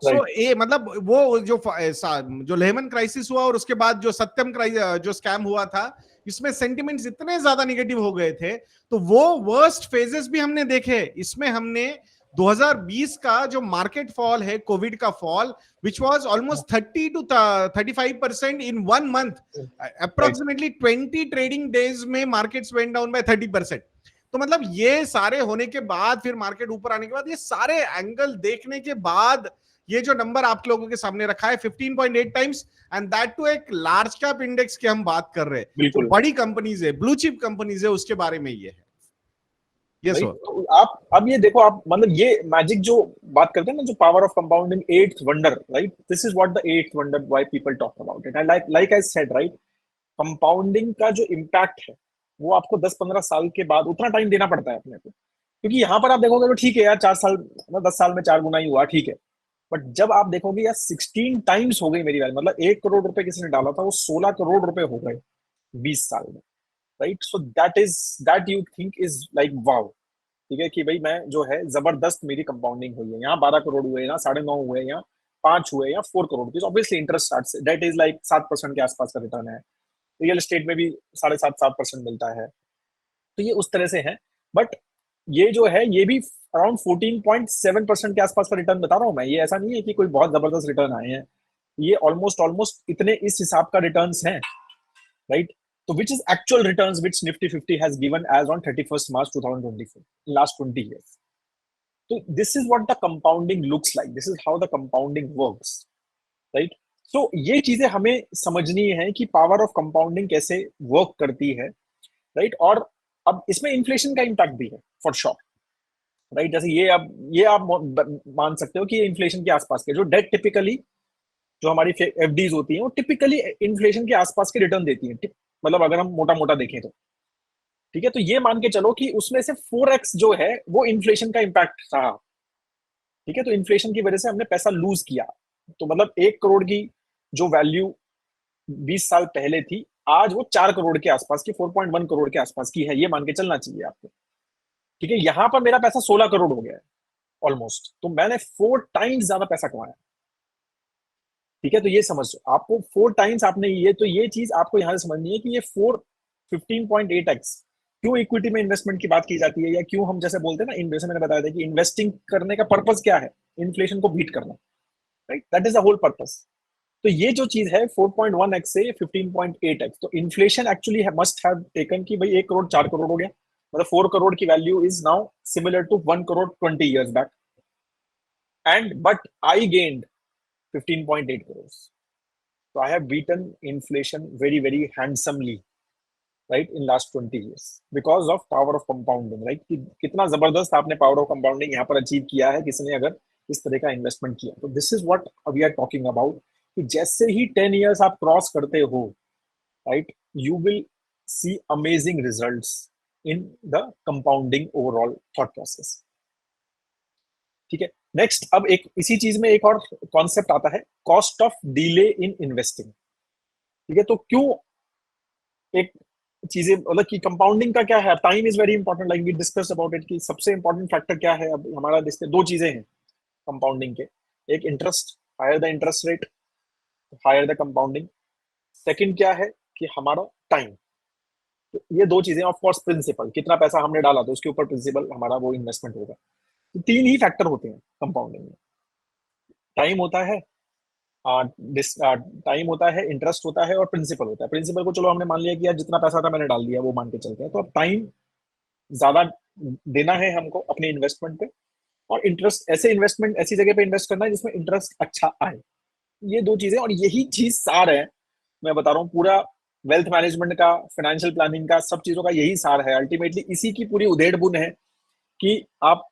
So ये मतलब वो जो लेमन क्राइसिस हुआ और उसके बाद जो सत्यम जो स्कैम हुआ था, इसमें सेंटिमेंट्स इतने ज्यादा नेगेटिव हो गए थे. तो वो वर्स्ट फेजेस भी हमने देखे. इसमें हमने 2020 का जो मार्केट फॉल है, कोविड का fall, which was almost 30 to 35% in 1 month, approximately 20 trading days में मार्केट्स वेंट डाउन बाय 30%. तो मतलब ये सारे होने के बाद, फिर मार्केट ऊपर आने के बाद, ये सारे एंगल देखने के बाद ये जो नंबर आप लोगों के सामने रखा है 15.8 टाइम्स, एंड दैट टू एक लार्ज कैप इंडेक्स की हम बात कर रहे हैं, बिल्कुल। तो बड़ी कंपनीज है, ब्लू चिप कंपनीज है, उसके बारे में ये है। यस भाई, सर। तो आप अब ये देखो, आप मतलब ये मैजिक जो बात करते हैं ना, जो power of compounding, eighth wonder, right, this is what the eighth wonder why people talk about it. And like I said, right, compounding का जो इम्पैक्ट है वो आपको 10-15 साल के बाद उतना टाइम देना पड़ता है अपने को, क्योंकि यहाँ पर आप देखोगे तो ठीक है यार, 4 साल मतलब 10 साल में 4 गुना ही हुआ, ठीक है, बट जब आप देखोगे यार 16 टाइम्स हो गई मेरी वैल्यू, मतलब 1 करोड़ रुपए किसी ने डाला था वो 16 करोड़ रुपए हो गए 20 साल में, right. So that you think is like wow, ठीक है, कि भाई मैं जो है जबरदस्त मेरी कंपाउंडिंग हुई है, यहाँ 12 करोड़ हुए, यहाँ 9.5 हुए, यहाँ 5 हुए, या 4 crore, obviously interest start, that is like 7% के आसपास का रिटर्न है। रियल एस्टेट में भी 7.5-7% मिलता है, तो ये उस तरह से है। बट ये जो है ये भी अराउंड 14.7% के आसपास का रिटर्न बता रहा हूँ मैं, ये ऐसा नहीं है कि कोई बहुत जबरदस्त रिटर्न आए हैं, ये ऑलमोस्ट इतने इस हिसाब का रिटर्न्स हैं, राइट। तो which is actual returns which Nifty 50 has given as on 31st March 2024 in last 20 years. So this is what the compounding looks like. This is how the compounding works, right? So ये चीजें हमें समझनी है कि power of compounding कैसे work करती है, right. और अब इसमें इन्फ्लेशन का इम्पैक्ट भी है फॉर श्योर, राइट। जैसे ये आप मान सकते हो कि ये इन्फ्लेशन के आसपास के जो डेट टिपिकली जो हमारी एफडीज होती हैं वो टिपिकली इन्फ्लेशन के आसपास के रिटर्न देती हैं, मतलब अगर हम मोटा मोटा देखें तो, ठीक है। तो ये मान के चलो कि उसमें से 4x जो है वो इन्फ्लेशन का इम्पैक्ट रहा, ठीक है। तो इन्फ्लेशन की वजह से हमने पैसा लूज किया, तो मतलब 1 करोड़ की जो वैल्यू 20 साल पहले थी, आज वो 4 करोड़ के आसपास की, 4.1 करोड़ के आसपास की है, ये मान के चलना चाहिए आपको, ठीक है। यहां पर मेरा पैसा 16 करोड़ हो गया है ऑलमोस्ट, तो मैंने 4 टाइम्स ज्यादा पैसा कमाया, ठीक है। तो ये समझ आपको 4 टाइम्स आपने ये चीज आपको यहां से समझनी है कि ये 15.8x क्यों इक्विटी में इन्वेस्टमेंट की बात की जाती है, या क्यों हम जैसे बोलते हैं ना, जैसे मैंने बताया था कि इन्वेस्टिंग करने का पर्पस क्या है, इन्फ्लेशन को बीट करना, right, that is the whole purpose. तो ये जो चीज है 4.1x से 15.8x, तो inflation actually must have taken कि भाई 1 करोड़ 4 करोड़ हो गया, मतलब 4 करोड़ की value is now similar to 1 crore 20 years back, and but I gained 15.8 crores. So I have beaten inflation very, very handsomely, right, in last 20 years because of power of compounding, right? कि कितना जबरदस्त आपने power of compounding यहाँ पर achieve किया है किसने अगर इस तरह का इन्वेस्टमेंट किया। तो this is what we are talking about कि जैसे ही 10 years आप क्रॉस करते हो, right, you will see amazing results in the compounding overall thought process, ठीक है। नेक्स्ट, अब एक इसी चीज में एक और कॉन्सेप्ट आता है, cost of delay in investing, ठीक है। तो क्यों एक चीजें मतलब कि कंपाउंडिंग का क्या है, time is very important, like we discuss about it, कि सबसे इंपॉर्टेंट फैक्टर क्या है। अब हमारा दो चीजें हैं कंपाउंडिंग के, एक interest, higher the interest rate higher the compounding, second क्या है कि हमारा टाइम। तो ये दो चीजें, ऑफ कोर्स प्रिंसिपल, कितना पैसा हमने डाला तो उसके ऊपर प्रिंसिपल हमारा वो इन्वेस्टमेंट होगा। तो 3 ही फैक्टर होते हैं कंपाउंडिंग में, टाइम होता है, टाइम होता है, इंटरेस्ट होता है, और प्रिंसिपल होता है। प्रिंसिपल को चलो हमने मान लिया कि यार जितना पैसा था मैंने डाल दिया, वो मान के चलते हैं। तो अब टाइम ज्यादा देना है हमको अपने इन्वेस्टमेंट पे, और इंटरेस्ट, ऐसे इन्वेस्टमेंट ऐसी जगह पे इन्वेस्ट करना है जिसमें इंटरेस्ट अच्छा आए। ये दो चीजें, और यही चीज सार है, मैं बता रहा हूँ, पूरा वेल्थ मैनेजमेंट का, फाइनेंशियल प्लानिंग का, सब चीजों का यही सार है। अल्टीमेटली इसी की पूरी उधेड़ बुन है कि आप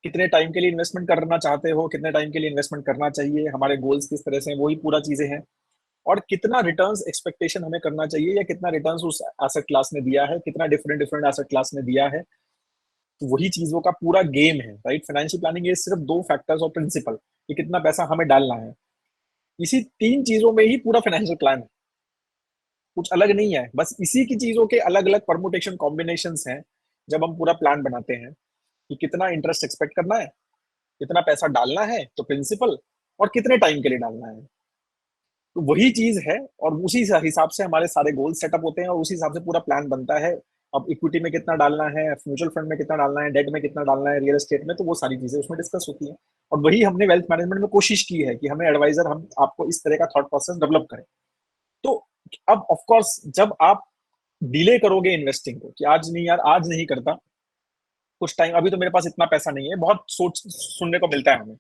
कितने टाइम के लिए इन्वेस्टमेंट करना चाहते हो, कितने टाइम के लिए इन्वेस्टमेंट करना चाहिए, हमारे गोल्स किस तरह से हैं, वही पूरा चीजें हैं, और कितना रिटर्न्स एक्सपेक्टेशन हमें करना चाहिए, या कितना रिटर्न्स उस एसेट क्लास ने दिया है, कितना डिफरेंट डिफरेंट एसेट क्लास ने दिया है। तो वही चीजों का पूरा गेम है, राइट। फाइनेंशियल प्लानिंग ये सिर्फ 2 फैक्टर्स और प्रिंसिपल, कि कितना पैसा हमें डालना है, इसी 3 चीजों में ही पूरा फाइनेंशियल प्लान है, कुछ अलग नहीं है। बस इसी की चीजों के अलग अलग परमुटेशन कॉम्बिनेशंस हैं जब हम पूरा प्लान बनाते हैं, कि कितना इंटरेस्ट एक्सपेक्ट करना है, कितना पैसा डालना है, तो प्रिंसिपल, और कितने टाइम के लिए डालना है। तो वही चीज है, और उसी हिसाब से हमारे सारे गोल सेटअप होते हैं, और उसी हिसाब से पूरा प्लान बनता है। अब इक्विटी में कितना डालना है, म्यूचुअल फंड में कितना डालना है, डेट में कितना डालना है, रियल एस्टेट में, तो वो सारी चीजें उसमें डिस्कस होती हैं। और वही हमने वेल्थ मैनेजमेंट में कोशिश की है कि हमें एडवाइजर, हम आपको इस तरह का थॉट प्रोसेस डेवलप करें। तो अब ऑफ कोर्स जब आप डिले करोगे इन्वेस्टिंग को, कि आज नहीं यार, आज नहीं करता, कुछ टाइम, अभी तो मेरे पास इतना पैसा नहीं है, बहुत सोच सुनने को मिलता है हमें,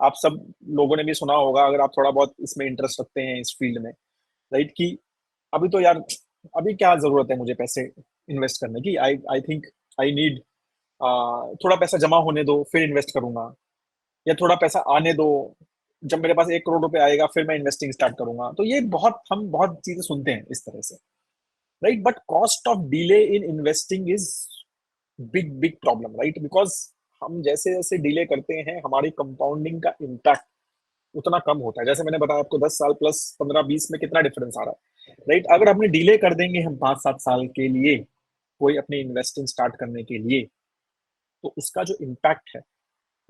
आप सब लोगों ने भी सुना होगा, अगर आप थोड़ा बहुत इसमें इंटरेस्ट रखते हैं इस फील्ड में, राइट, कि अभी तो यार अभी क्या जरूरत है मुझे पैसे इन्वेस्ट करने की, आई आई थिंक आई नीड, थोड़ा पैसा जमा होने दो फिर इन्वेस्ट करूंगा, या थोड़ा पैसा आने दो, जब मेरे पास 1 करोड़ रुपए आएगा फिर मैं इन्वेस्टिंग स्टार्ट करूंगा। तो ये हम बहुत चीजें सुनते हैं इस तरह से, right. But cost of delay in investing is big big problem, right, because हम जैसे जैसे डिले करते हैं हमारी कंपाउंडिंग का इम्पैक्ट उतना कम होता है। जैसे मैंने बताया आपको 10 साल प्लस 15-20 में कितना डिफरेंस आ रहा है, राइट। अगर हमने डिले कर देंगे हम 5-7 साल के लिए कोई अपनी इन्वेस्टिंग स्टार्ट करने के लिए, तो उसका जो इम्पैक्ट है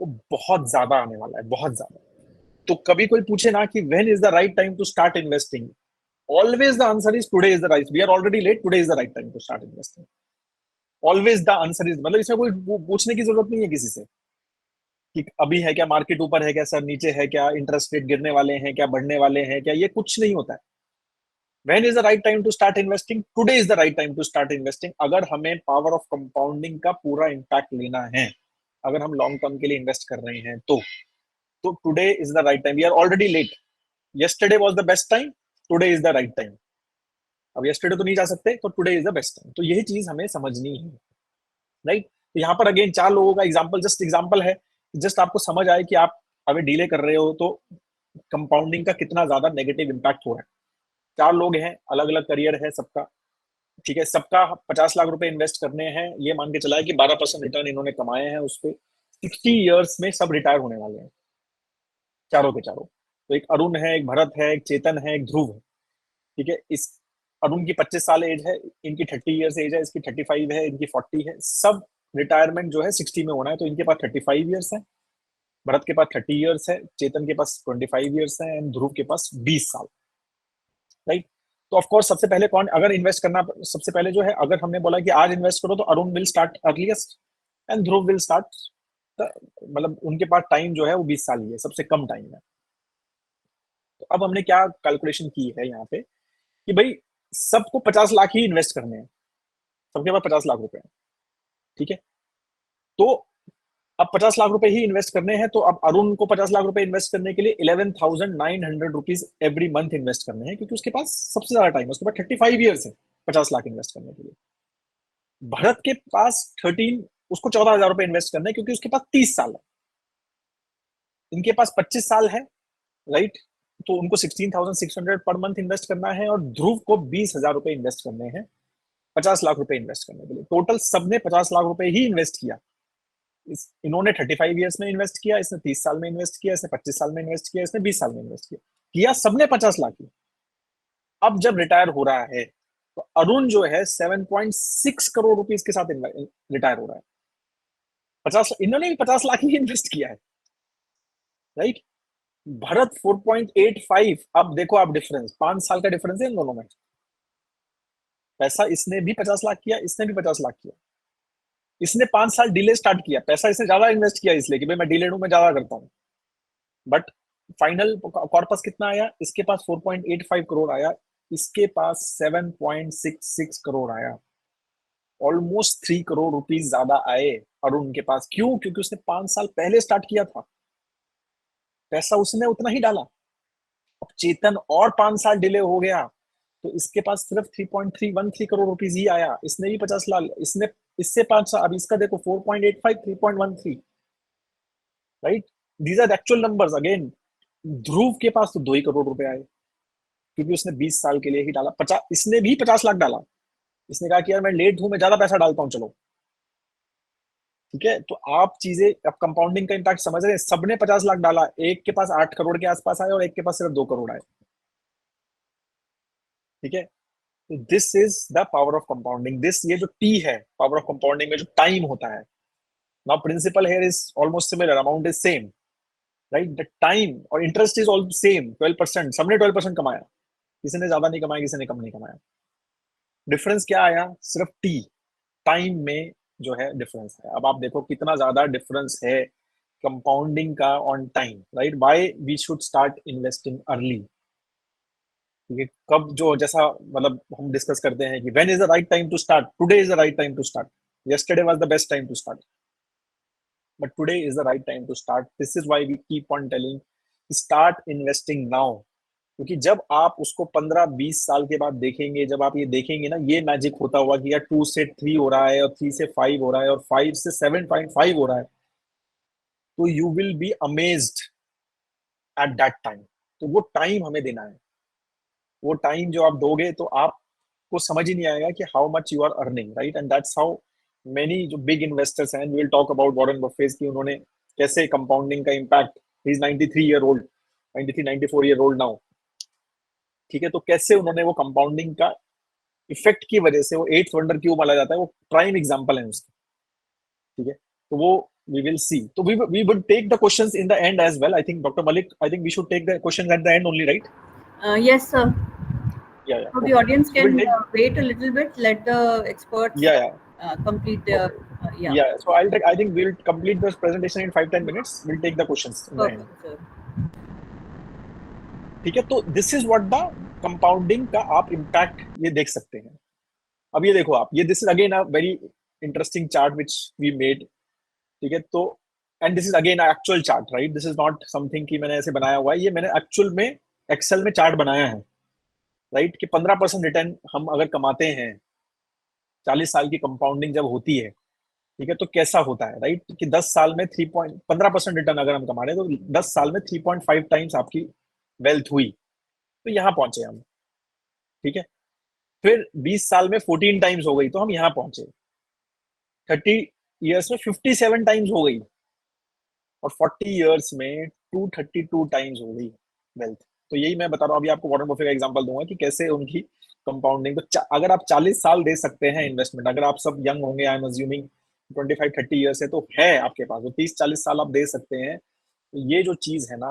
वो बहुत ज्यादा आने वाला है, बहुत ज्यादा। तो कभी कोई पूछे ना कि when is the right time to start investing, always the answer is today is the right, we are already late, today is the right time to start investing. Always the answer is, मतलब इसमें कोई पूछने की जरूरत नहीं है किसी से कि अभी है क्या मार्केट ऊपर है क्या सर नीचे है क्या, इंटरेस्ट रेट गिरने वाले हैं क्या बढ़ने वाले हैं क्या, ये कुछ नहीं होता है। When is the right time to start investing, today is the right time to start investing. अगर हमें पावर ऑफ कंपाउंडिंग का पूरा इम्पैक्ट लेना है, अगर हम लॉन्ग टर्म के लिए इन्वेस्ट कर रहे हैं तो today is the right time, we are already late. yesterday was the best time, today is the right time। अब yesterday तो नहीं जा सकते, तो today is the best time। तो यही चीज हमें समझनी है, राइट। तो यहाँ पर अगेन 4 लोगों का एग्जांपल, जस्ट एग्जांपल है, जस्ट आपको समझ आए कि आप अगर डिले कर रहे हो तो कंपाउंडिंग का कितना ज्यादा नेगेटिव इम्पैक्ट हो रहा है। 4 लोग हैं, अलग अलग करियर है सबका, ठीक है, सबका 50 लाख रुपए इन्वेस्ट करने हैं, ये मान के चला है कि 12% रिटर्न इन्होंने कमाए हैं उस पर। 60 ईयर्स में सब रिटायर होने वाले हैं, चारों के चारों। तो एक अरुण है, एक भरत है, एक चेतन है, एक ध्रुव है, ठीक है। इस अरुण की 25 साल एज है, इनकी 30 ईयर्स एज है, इसकी 35 है, इनकी 40 है। सब रिटायरमेंट जो है 60 में होना है, तो इनके पास 35 ईयर्स है, भरत के पास 30 ईयर्स है, चेतन के पास 25 ईयर्स है, एंड ध्रुव के पास 20 साल, राइट। तो ऑफ कोर्स सबसे पहले कौन अगर इन्वेस्ट करना, सबसे पहले जो है अगर हमने बोला कि आज इन्वेस्ट करो तो Arun will start earliest and Dhruv will start, मतलब उनके पास टाइम जो है वो 20 साल ही है, सबसे कम टाइम है। तो अब हमने क्या कैलकुलेशन की है यहाँ पे कि भाई सबको 50 लाख ही इन्वेस्ट करने हैं, सबके पास 50 लाख रुपए हैं, ठीक है। तो अब 50 लाख रुपए ही इन्वेस्ट करने हैं, तो अब अरुण को 50 लाख रुपए इन्वेस्ट करने के लिए 11,900 रुपीज एवरी मंथ इन्वेस्ट करने हैं, क्योंकि उसके पास सबसे ज्यादा टाइम है, उसके पास 35 ईयर्स है 50 लाख इन्वेस्ट करने के लिए। भरत के पास 13, उसको 14,000 रुपए इन्वेस्ट करने हैं, क्योंकि उसके पास 30 साल है। इनके पास 25 साल है, राइट, तो उनको 16,600 पर मंथ इन्वेस्ट करना है। और ध्रुव को 20,000 रुपए इन्वेस्ट करने हैं 50 लाख रुपए इन्वेस्ट करने के लिए। टोटल सबने 50 लाख रुपए ही इन्वेस्ट किया। इन्होंने 35 ईयर्स में इन्वेस्ट किया, इसने 30 साल में इन्वेस्ट किया, इसने 25 साल में इन्वेस्ट किया, इसने 20 साल में इन्वेस्ट किया सबने 50 लाख ही। अब जब रिटायर हो रहा है तो अरुण जो है 7.6 करोड़ रुपीज के साथ रिटायर हो रहा है। 50, इन्होंने भी 50 लाख ही इन्वेस्ट किया है, राइट। भरत 4.85। अब देखो आप डिफरेंस, 5 साल का डिफरेंस है इन दोनों में। पैसा इसने भी 50 लाख किया, इसने भी 50 लाख किया। इसने 5 साल डिले स्टार्ट किया, पैसा इसने ज्यादा इन्वेस्ट किया इसलिए कि भाई मैं डिले हूं, मैं ज्यादा करता हूं। बट फाइनल कॉर्पस कितना आया, इसके पास 4.85 करोड़ आया, इसके पास 7.66 करोड़ आया। ऑलमोस्ट 3 करोड़ रुपीज ज्यादा आए अरुण के पास। क्यों? क्योंकि उसने 5 साल पहले स्टार्ट किया था, पैसा उसने उतना ही डाला। अब चेतन और 5 साल डिले हो गया तो इसके पास सिर्फ 3.313 करोड़ रुपीज ही आया। इसने भी 50 लाख, इसने इससे 5 साल, अब इसका देखो 4.85, 3.13, right. These are actual numbers. Again Dhruv के पास तो 2 ही करोड़ रुपए आए, क्योंकि उसने 20 साल के लिए ही डाला। 50, इसने भी 50 लाख डाला। इसने कहा कि यार मैं लेट हूं, मैं ज्यादा पैसा डालता हूं, चलो ठीक है। तो आप चीजें, अब कंपाउंडिंग का इम्पैक्ट समझ रहे हैं। सबने 50 लाख डाला, एक के पास 8 करोड़ के आसपास आए और एक के पास सिर्फ 2 करोड़ आए, ठीक है। तो this is the power of compounding. This, ये जो टी है पावर ऑफ कंपाउंडिंग में, जो टाइम होता है। Now principal here is almost similar, amount is same, right. The time और इंटरेस्ट इज ऑल सेम, 12%। सबने 12% कमाया, किसी ने ज्यादा नहीं कमाया, किसी ने कम नहीं कमाया। डिफरेंस क्या आया? सिर्फ टी, टाइम में जो है डिफरेंस है। अब आप देखो कितना ज्यादा डिफरेंस है कंपाउंडिंग का on time, right. Why we should start investing early. ठीक है, कब, जो जैसा मतलब हम डिस्कस करते हैं कि when is the right time to start, today is the right time to start, yesterday was the best time to start. but today is the right time to start. This is why we keep on telling, start investing now. क्योंकि जब आप उसको 15-20 साल के बाद देखेंगे, जब आप ये देखेंगे ना, ये मैजिक होता हुआ कि यार 2 से 3 हो रहा है और 3 से 5 हो रहा है और 5 से 7.5 हो रहा है, तो you will be amazed at that time. तो वो टाइम हमें देना है. वो टाइम जो आप दोगे तो आपको समझ ही नहीं आएगा कि how much you are earning, right? And that's how many जो बिग इन्वेस्टर्स हैं, we will talk about Warren Buffett की उन्होंने कैसे कंपाउंडिंग का impact, he is 93 year old, 93 94 year old now, ठीक है? तो कैसे उन्होंने वो कंपाउंडिंग का इफेक्ट की वजह से वो 8th वंडर क्यों माना जाता है, वो प्राइम एग्जांपल है उसका, ठीक है? तो वो we will see. So we would take the questions in the end as well. I think Dr. Malik, I think we should take the questions at the end only, right? Yes, sir. Yeah. So Okay. the audience So we'll can wait a little bit. Let the experts complete their yeah. So I think we'll complete this presentation in 5-10 minutes. We'll take the questions in the end. Sir. ठीक है? तो this is what the compounding का आप impact ये देख सकते हैं. अब ये देखो आप, ये this is again a very interesting chart which we made. ठीक है? तो and this is again actual chart, right? This is not something कि मैंने ऐसे बनाया हुआ है, ये मैंने एक्चुअल में एक्सेल में चार्ट बनाया है, राइट? कि 15% रिटर्न हम अगर कमाते हैं, 40 साल की कंपाउंडिंग जब होती है, ठीक है, तो कैसा होता है, राइट? कि 10 साल में 15% रिटर्न अगर हम कमा रहे हैं तो 10 साल में 3.5 टाइम्स आपकी वेल्थ हुई. तो यहाँ पहुंचे हम, ठीक है? फिर 20 साल में 14 टाइम्स हो गई, तो हम यहाँ पहुंचे. 30 ईयर्स में 57 टाइम्स हो गई, और 40 ईयर्स में 232 टाइम्स हो गई वेल्थ. तो यही मैं बता रहा हूँ. अभी आपको वॉरेन बफेट का एग्जांपल दूंगा कि कैसे उनकी कंपाउंडिंग. तो अगर आप 40 साल दे सकते हैं इन्वेस्टमेंट, अगर आप सब यंग होंगे, आई एम अज्यूमिंग 25-30 ईयर्स है, तो है आपके पास, तो 30-40 साल आप दे सकते हैं. तो ये जो चीज है ना,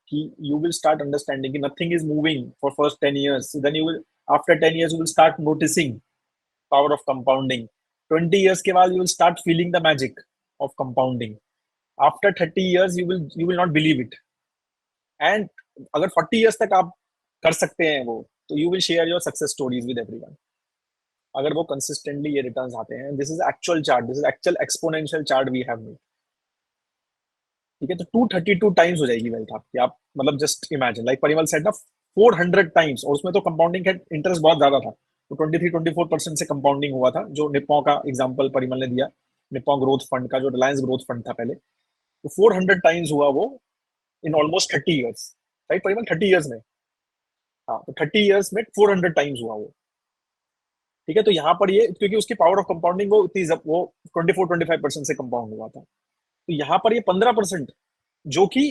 कि यू विल स्टार्ट अंडरस्टैंडिंग कि nothing is moving for first 10 years, then you will after 10 years you will start noticing power of compounding. 20 years के बाद you will start feeling the magic of compounding. After 30 years you will not believe it. And अगर 40 years तक आप कर सकते हैं वो, तो you will share your success stories with everyone. अगर वो consistently ये returns आते हैं. This is actual chart, this is actual exponential chart we have made. ठीक है? तो 232 टाइम्स हो जाएगी वेल्थ आपकी. आप मतलब just imagine, like Parimal said ना, 400 टाइम्स. और उसमें तो कंपाउंडिंग का इंटरेस्ट बहुत ज्यादा था, तो 23-24% से कंपाउंडिंग हुआ था. जो निप्पॉ का एग्जांपल परिमल ने दिया, निप्पॉ ग्रोथ फंड का, जो रिलायंस ग्रोथ फंड था पहले, तो 400 टाइम्स हुआ वो in almost 30 years, right Parimal? 30 years में, हाँ, तो 30 ईयर्स में 400 टाइम्स हुआ वो. ठीक है? तो यहाँ पर ये, क्योंकि उसकी पावर ऑफ कंपाउंडिंग वो 24-25% से कंपाउंड हुआ था. तो यहाँ पर ये 15%, जो कि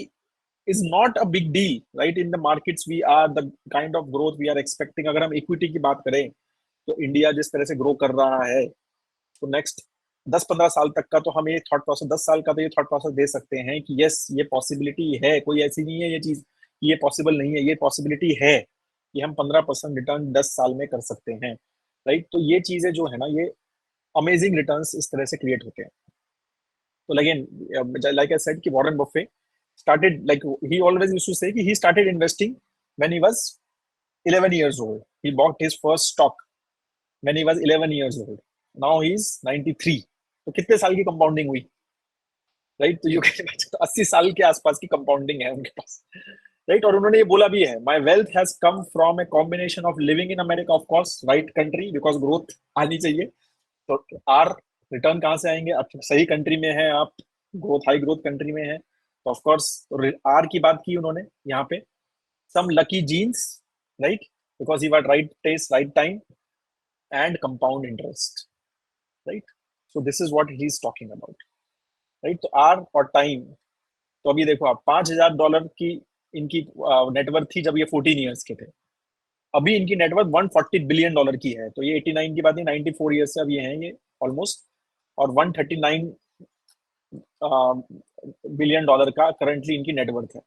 is not a big deal, right? In the markets we are the kind of growth we are expecting. अगर हम इक्विटी की बात करें, तो इंडिया जिस तरह से ग्रो कर रहा है, तो नेक्स्ट 10-15 साल तक का तो हम ये थॉट प्रोसेस, 10 साल का तो ये थॉट प्रोसेस दे सकते हैं कि यस, ये पॉसिबिलिटी है. कोई ऐसी नहीं है ये चीज ये पॉसिबल नहीं है, ये पॉसिबिलिटी है कि हम 15% रिटर्न 10 साल में कर सकते हैं, राइट? तो ये चीजें जो है ना, ये अमेजिंग रिटर्न्स इस तरह से क्रिएट होते हैं. तो अगेन, like I said, कि Warren Buffett started, like he always used to say, कि he started investing when he was 11 years old. He bought his first stock when he was 11 years old. Now he is 93. तो कितने साल की compounding हुई, right? तो you can imagine, 80 साल के आसपास की कंपाउंडिंग है उनके पास, राइट? और उन्होंने ये बोला भी है, my wealth has come from a combination of living in America, of course, right country, because growth आनी चाहिए. तो आर रिटर्न कहाँ से आएंगे? आप सही कंट्री में है, आप ग्रोथ, हाई ग्रोथ कंट्री में है, तो ऑफ कोर्स आर की बात की उन्होंने यहाँ पे. Some lucky genes, right? Because he was right place, right time, and compound interest, right? So this is what he is talking about, right? तो आर और टाइम. तो अभी देखो आप, $5,000 की इनकी नेटवर्थ थी जब ये 14 ईयर्स के थे. अभी इनकी नेटवर्थ $140 बिलियन की है. तो ये 89 की बात नहीं, 94 ईयर्स से अब ये हैं ये ऑलमोस्ट, और $139 बिलियन का करंटली इनकी नेटवर्थ है.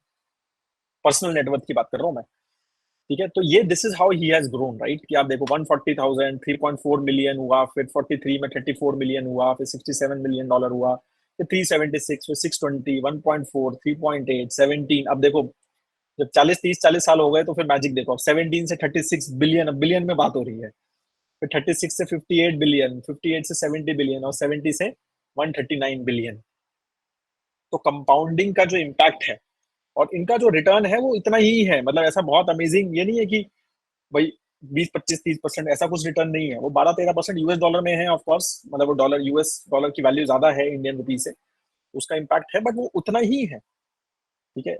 पर्सनल नेटवर्थ की बात कर रहा हूँ मैं, ठीक है? तो ये this is how he has grown, right? कि आप देखो 140,000, 3.4 मिलियन हुआ, फिर 43 में 34 मिलियन हुआ, फिर $67 मिलियन हुआ, फिर 376, फिर 620, 1.4, 3.8, 17. अब देखो, जब 40 साल हो गए, तो फिर मैजिक देखो, अब 17 से 36 बिलियन, अब बिलियन में बात हो रही है. फिर 36 से 58 बिलियन, 58 से 70 बिलियन, और 70 से 139 बिलियन. तो कंपाउंडिंग का जो इम्पैक्ट है और इनका जो रिटर्न है वो इतना ही है, मतलब ऐसा बहुत अमेजिंग ये नहीं है कि भाई 20-25-30% ऐसा कुछ रिटर्न नहीं है, वो 12-13% यूएस डॉलर में है। ऑफ कोर्स मतलब वो डॉलर, यूएस डॉलर की वैल्यू ज्यादा है इंडियन रुपी से, उसका इम्पैक्ट है, बट वो उतना ही है। ठीक है,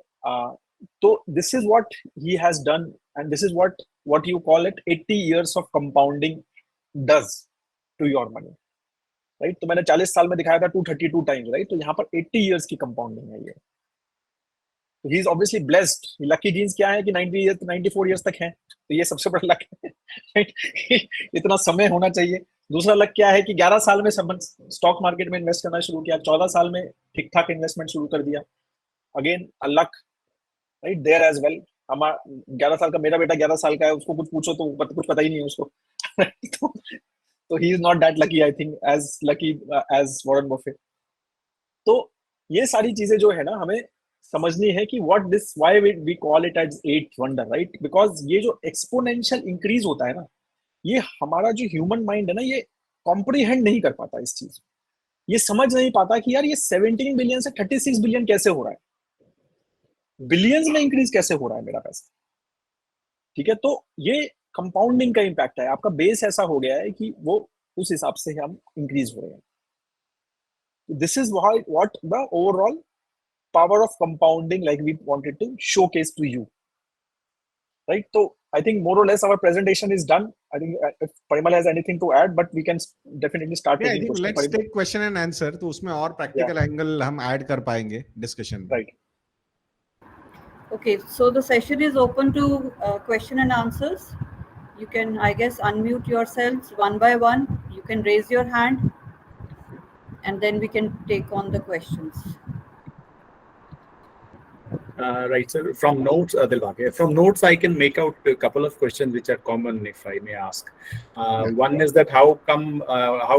तो this is what he has done and this is what you call it 80 years of compounding does to your money, right. तो मैंने 40 साल में दिखाया था 232 टाइम्स, राइट। तो यहाँ पर 80 years की कंपाउंडिंग है ये। He is obviously blessed. Lucky genes क्या है कि 90 years 94 years तक है, तो ये सबसे बड़ा लक है, राइट। इतना समय होना चाहिए। दूसरा लक क्या है कि 11 साल में स्टॉक मार्केट में इन्वेस्ट करना शुरू किया, 14 साल में ठीक ठाक इन्वेस्टमेंट शुरू कर दिया। Again luck, right, there as well. हमारा 11 साल का, मेरा बेटा 11 साल का है, उसको कुछ पूछो तो कुछ पता ही नहीं है उसको। तो he is not that lucky, I think, as lucky as Warren Buffett. तो ये सारी चीजें जो है ना हमें समझनी है कि what this, why we call it as eighth wonder, right. Because ये जो एक्सपोनेंशियल इंक्रीज होता है ना, ये हमारा जो ह्यूमन माइंड है ना, ये कॉम्प्रीहेंड नहीं कर पाता इस चीज, ये समझ नहीं पाता कि यार ये 17 बिलियन से 36 बिलियन कैसे हो रहा है, बिलियंस में इंक्रीज कैसे हो रहा है मेरा पैसा। ठीक है, तो ये कंपाउंडिंग का इम्पैक्ट है। आपका बेस ऐसा हो गया है कि वो उस हिसाब से हम इंक्रीज हो रहे हैं। This is what the overall power of compounding, like we wanted to showcase to you, right? So I think more or less our presentation is done. I think if Parimal has anything to add, but we can definitely start taking questions. Let's take question and answer. तो उसमें और practical angle हम add कर पाएंगे discussion में. Right. Okay, so the session is open to question and answers. You can, I guess, unmute yourselves one by one. You can raise your hand, and then we can take on the questions. Right, sir. From notes, Dilbagh, from notes, I can make out a couple of questions which are common, if I may ask. One is that how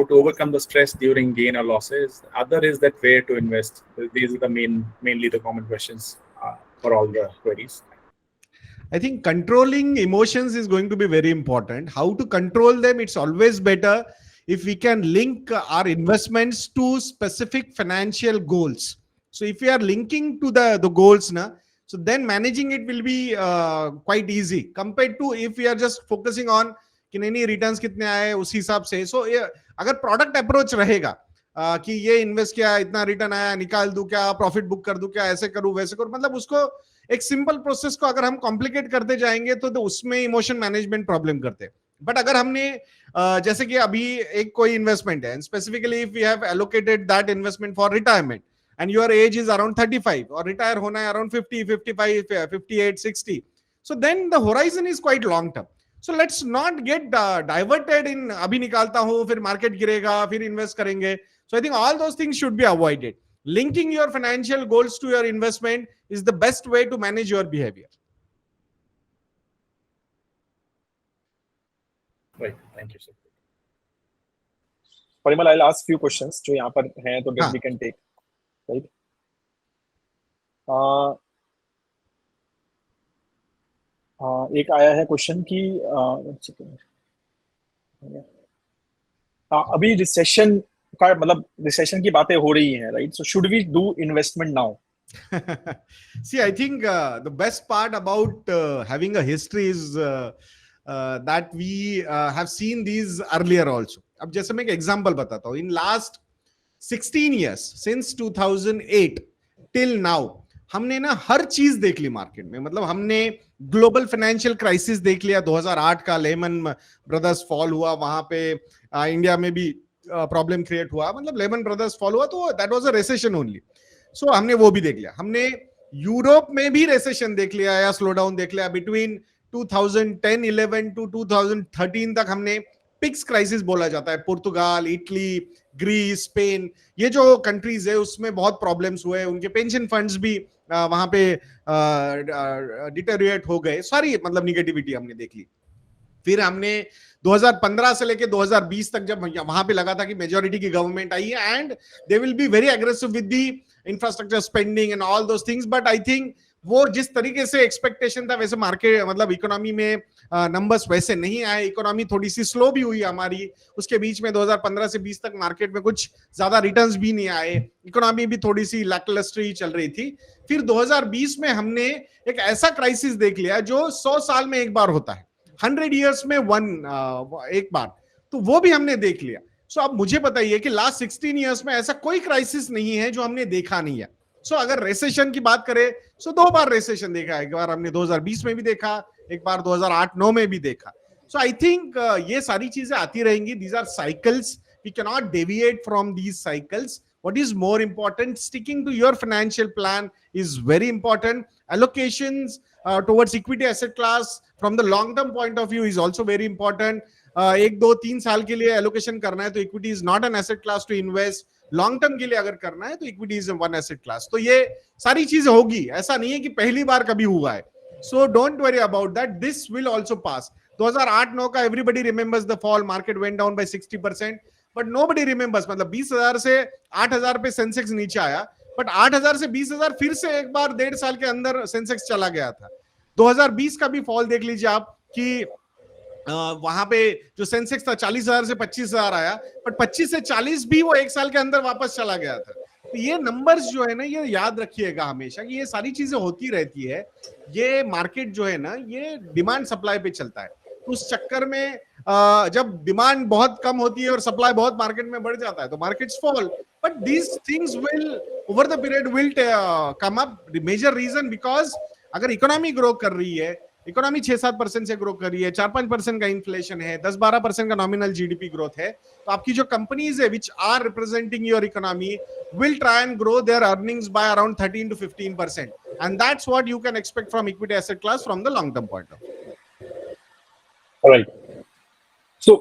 to overcome the stress during gain or losses. Other is that where to invest. These are the mainly the common questions for all the queries. I think controlling emotions is going to be very important. How to control them? It's always better if we can link our investments to specific financial goals. So if we are linking to the goals na, so then managing it will be quite easy compared to if we are just focusing on कि नहीं returns कितने आए उस हिसाब से. So अगर product approach रहेगा कि ये इन्वेस्ट किया, इतना रिटर्न आया, निकाल दूं क्या, प्रॉफिट बुक कर दूं क्या, ऐसे करूं वैसे करूं, मतलब उसको एक सिंपल प्रोसेस को अगर हम कॉम्प्लिकेट करते जाएंगे तो उसमें इमोशन मैनेजमेंट प्रॉब्लम करते हैं. बट अगर हमने जैसे कि अभी एक कोई इन्वेस्टमेंट है, specifically if we have allocated that investment for retirement and your age is around 35 or retire hona hai around 50, 55, 58, 60, so then the horizon is quite long term. So let's not get diverted in abhi nikalta hu fir market girega fir invest karenge. So I think all those things should be avoided. Linking your financial goals to your investment is the best way to manage your behavior. Right, thank you, sir. Parimal, I'll ask few questions जो यहाँ पर हैं, तो then we can take, right? एक आया है question कि अभी रिसेशन का, मतलब रिसेशन की बातें हो रही हैं, right? So should we do investment now? See, I think the best part about having a history is that we have seen these earlier also. अब जैसे मैं एक एग्जांपल बताता हूँ. In last 16 years, since 2008 till now, हमने ना हर चीज देख ली मार्केट में. मतलब हमने ग्लोबल फाइनेंशियल क्राइसिस देख लिया, 2008 का लेमन ब्रदर्स फॉल हुआ, वहां पे इंडिया में भी प्रॉब्लम क्रिएट हुआ, मतलब लेमन ब्रदर्स फॉल हुआ तो that was a recession only. So हमने वो भी देख लिया. हमने यूरोप में भी रिसेशन देख लिया या स्लो डाउन देख लिया. बिटवीन 2010-11 टू 2013 तक हमने पिक्स क्राइसिस बोला जाता है. पुर्तगाल, इटली, ग्रीस, स्पेन, ये जो कंट्रीज है उसमें बहुत प्रॉब्लम्स हुए. उनके पेंशन फंड्स भी वहां पे डिटेरियोरेट हो गए. सारी मतलब निगेटिविटी हमने देख ली. फिर हमने 2015 से लेके 2020 तक जब वहां पे लगा था कि मेजॉरिटी की गवर्नमेंट आई है and they will be very aggressive with the infrastructure spending and all those things, but I think वो जिस तरीके से एक्सपेक्टेशन था वैसे मार्केट मतलब इकोनॉमी में नंबर्स वैसे नहीं आए, इकोनॉमी थोड़ी सी स्लो भी हुई हमारी, उसके बीच में 2015 से 20 तक मार्केट में कुछ ज्यादा रिटर्न्स भी नहीं आए, इकोनॉमी भी थोड़ी सी लैकलस्टर ही चल रही थी। फिर 2020 में हमने एक ऐसा क्राइसिस देख लिया जो 100 साल में एक बार होता है, 100 ईयर्स में एक बार, तो वो भी हमने देख लिया। सो अब मुझे बताइए कि लास्ट 16 ईयर्स में ऐसा कोई क्राइसिस नहीं है जो हमने देखा नहीं है। सो अगर रिसेशन की बात करें सो 2 बार रिसेशन देखा है, एक बार हमने 2020 में भी देखा, एक बार 2008-9 में भी देखा। सो आई थिंक ये सारी चीजें आती रहेंगी, these are cycles, we can not deviate from these cycles. What is more important? Sticking to your financial plan is very important. Allocations towards equity asset class from the long term point of view is also very important. 1, 2, 3 साल के लिए allocation करना है तो equity is not an asset class to invest. Long term के लिए अगर करना है तो equity is one asset class. तो ये सारी चीजें होगी, ऐसा नहीं है कि पहली बार कभी हुआ है। So don't worry about that, this will also pass. 2008-9 का everybody remembers the fall, market went down by 60%, but nobody remembers, मतलब 20,000 से 8,000 पे सेंसेक्स नीचे आया, बट 8,000 से 20,000 फिर से एक बार 1.5 साल के अंदर सेंसेक्स चला गया था। 2020 का भी फॉल देख लीजिए आप कि वहां पे जो सेंसेक्स था 40,000 से 25,000 आया, बट 25 से 40 भी वो एक साल के अंदर वापस चला गया था। तो ये नंबर्स जो है ना, ये याद रखिएगा हमेशा कि ये सारी चीजें होती रहती है। ये मार्केट जो है ना, ये डिमांड सप्लाई पे चलता है। उस चक्कर में जब डिमांड बहुत कम होती है और सप्लाई बहुत मार्केट में बढ़ जाता है तो markets fall, but these things will over the period will come up. Major reason because अगर इकोनॉमी ग्रो कर रही है, इकोनॉमी 6-7% से ग्रो कर रही है, 4-5% का इन्फ्लेशन है, 10-12% का नॉमिनल जीडीपी ग्रोथ है, तो आपकी जो कंपनीज है which are representing your economy will try and grow their earnings by around 13 to 15%, and that's what you can expect from equity asset class from the long term point of view. All right. So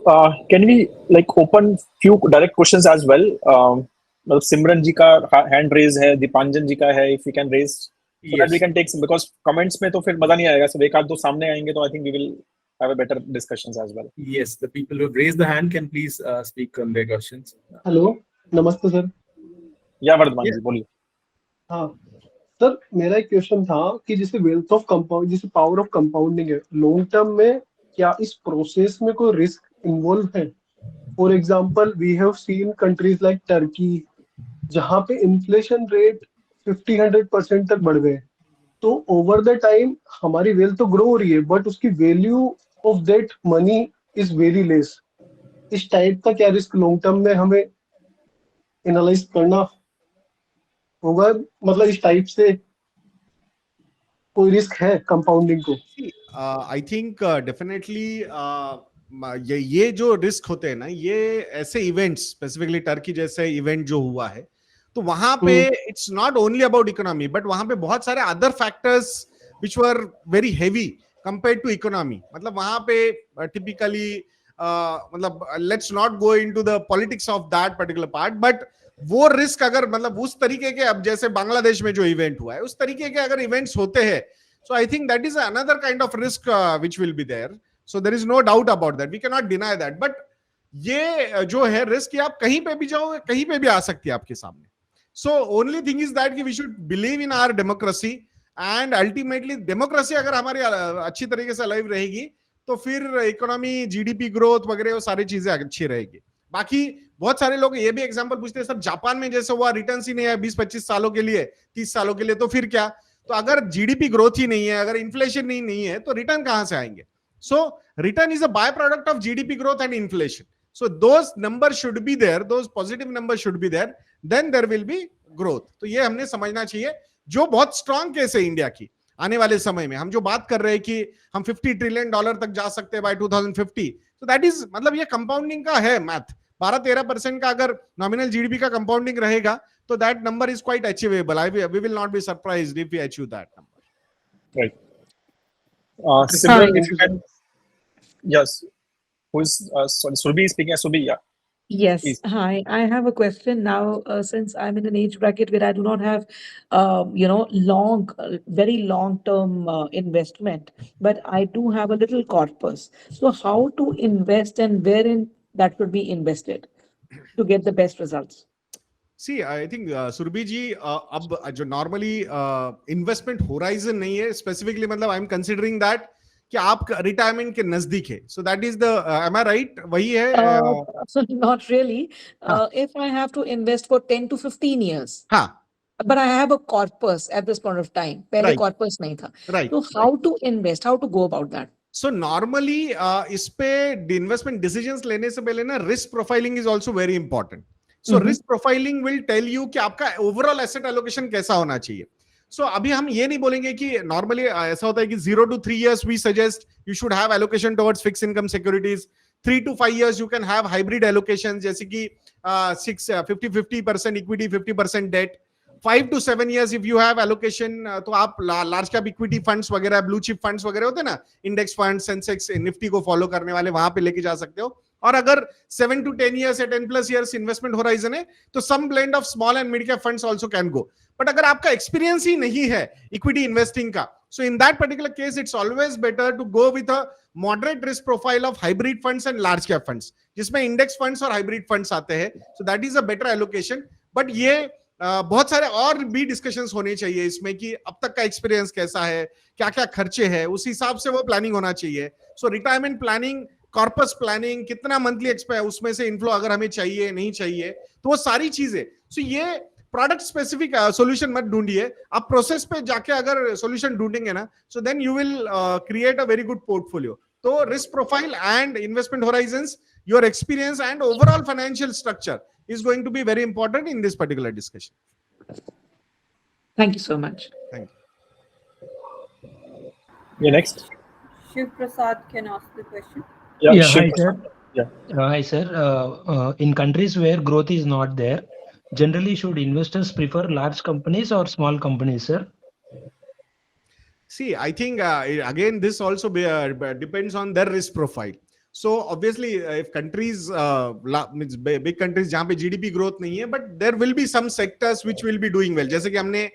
can we like open few direct questions as well? मतलब सिमरन जी का hand raise है, दीपांजन जी का है, if we can raise so that we can take some, because comments में तो फिर मजा नहीं आएगा, सब एक आध दो सामने आएंगे तो I think we will have a better discussions as well. Yes, the people who have raised the hand can please speak on their questions. Hello, नमस्ते सर। या वर्धमान जी बोलिए। हाँ सर, मेरा एक क्वेश्चन था कि जैसे वेल्थ ऑफ कंपाउंड, जैसे पावर ऑफ कंपाउंडिंग है, लॉन्ग टर्म में क्या इस प्रोसेस में कोई रिस्क इन्वॉल्व है? For example we have seen countries like Turkey जहाँ पे इन्फ्लेशन रेट 50-100% तक बढ़ गए, तो ओवर द टाइम हमारी वेल्थ तो ग्रो हो रही है बट उसकी value of that money is very less. इस टाइप का क्या रिस्क लॉन्ग टर्म में हमें एनालाइज करना होगा? मतलब इस टाइप से कोई रिस्क है कंपाउंडिंग को? आई थिंक डेफिनेटली ये जो रिस्क होते हैं ना, ये ऐसे इवेंट्स, स्पेसिफिकली टर्की जैसे इवेंट जो हुआ है, तो वहां पे it's not only about economy, but वहां पे बहुत सारे other factors which were very heavy compared to economy. मतलब वहां पे टिपिकली मतलब let's not go into the politics of that particular part, but वो रिस्क अगर मतलब उस तरीके के, अब जैसे बांग्लादेश में जो इवेंट हुआ है उस तरीके के अगर इवेंट्स होते हैं, so I think that is another kind of risk which will be there. So there is no doubt about that, we can not deny that. But ये जो है रिस्क, आप कहीं पे भी जाओ, कहीं पे भी आ सकती है आपके सामने। So only thing is that we should believe in our democracy, and ultimately democracy अगर हमारी अच्छी तरीके से लाइव रहेगी तो फिर इकोनॉमी, जीडीपी ग्रोथ वगैरह वो सारी चीजें अच्छी रहेगी। बाकी बहुत सारे लोग ये भी एग्जांपल पूछते हैं, सर जापान में जैसे हुआ रिटर्न्स ही नहीं है 20-25 सालों के लिए, 30 सालों के लिए, तो फिर क्या? तो अगर जीडीपी ग्रोथ ही नहीं है, अगर इन्फ्लेशन नहीं है, तो रिटर्न कहां से आएंगे? So return is a by product of GDP growth and inflation. So those numbers should be there, those positive numbers should be there, then there will be growth. तो ये हमने समझना चाहिए, जो बहुत स्ट्रॉन्ग केस है इंडिया की आने वाले समय में। हम जो बात कर रहे हैं कि हम $50 ट्रिलियन तक जा सकते हैं बाय 2050, तो दैट इज, मतलब ये कंपाउंडिंग का है मैथ। 12-13% का अगर नॉमिनल जीडीपी का कंपाउंडिंग रहेगा तो that number is quite achievable. We will not be surprised if we achieve that number. Right. Simran, if you can, yes, who is sorry, Surbi speaking. Surbi, yeah. Yes. Please. Hi. I have a question now. Since I'm in an age bracket where I do not have, very long-term investment, but I do have a little corpus. So, how to invest and wherein that should be invested to get the best results? See I think Surabhi ji अब जो normally investment horizon नहीं है specifically, मतलब I am considering that कि आप retirement के नजदीक है, so that is the am I right, वही है? Not really. हाँ If I have to invest for 10 to 15 years, हाँ but I have a corpus at this point of time. पहले राइट corpus नहीं था. Right So how to invest? How to go about that? So normally इस पे investment decisions लेने से पहले ना risk profiling is also very important. So Mhm. Risk profiling will tell you कि आपका ओवरऑल एसेट एलोकेशन कैसा होना चाहिए. सो अभी हम ये नहीं बोलेंगे कि नॉर्मली ऐसा होता है कि 0 to 3 years we suggest you should have allocation towards fix income securities. 3 to 5 years you can have hybrid allocations जैसे कि 50% equity 50% date. 5 to 7 years if you have allocation तो आप लार्ज कैप इक्विटी फंड्स वगैरह, blue chip funds वगैरह होते हैं ना, index fund, Sensex, Nifty को फॉलो करने वाले, वहां पे लेके जा सकते हो. और अगर 7 to 10 years या 10+ years इन्वेस्टमेंट होराइजन है तो some blend of small and mid cap funds also can go. But अगर आपका एक्सपीरियंस ही नहीं है इक्विटी इन्वेस्टिंग का, so in that particular case it's always better to go with a moderate risk profile of hybrid funds and large cap funds, जिसमें index funds और hybrid funds आते हैं. So that is a better allocation. But ये बहुत सारे और भी discussions होने चाहिए इसमें कि अब तक का एक्सपीरियंस कैसा है, क्या क्या खर्चे हैं, उस हिसाब से वो प्लानिंग होना चाहिए. सो रिटायरमेंट प्लानिंग, कॉर्पस प्लानिंग, कितना मंथली उसमें से इनफ्लो अगर हमें चाहिए नहीं चाहिए, तो वो सारी चीजें. सो ये प्रोडक्ट स्पेसिफिक सॉल्यूशन मत ढूंढिए, आप प्रोसेस पे जाके अगर सॉल्यूशन ढूंढेंगे ना, so then you will create a very good portfolio. तो risk profile and investment horizons, your experience and overall financial structure is going to be very important in this particular discussion. Thank you so much. Thank you. Yeah, next. Shiv Prasad can ask the question. Yeah, Yeah, Shiv hi sir. Prasad. Yeah. Hi sir. In countries where growth is not there, generally should investors prefer large companies or small companies, sir? See, I think again this also depends on their risk profile. So obviously if countries means big countries जहाँ पे GDP growth नहीं है, but there will be some sectors which will be doing well. जैसे कि हमने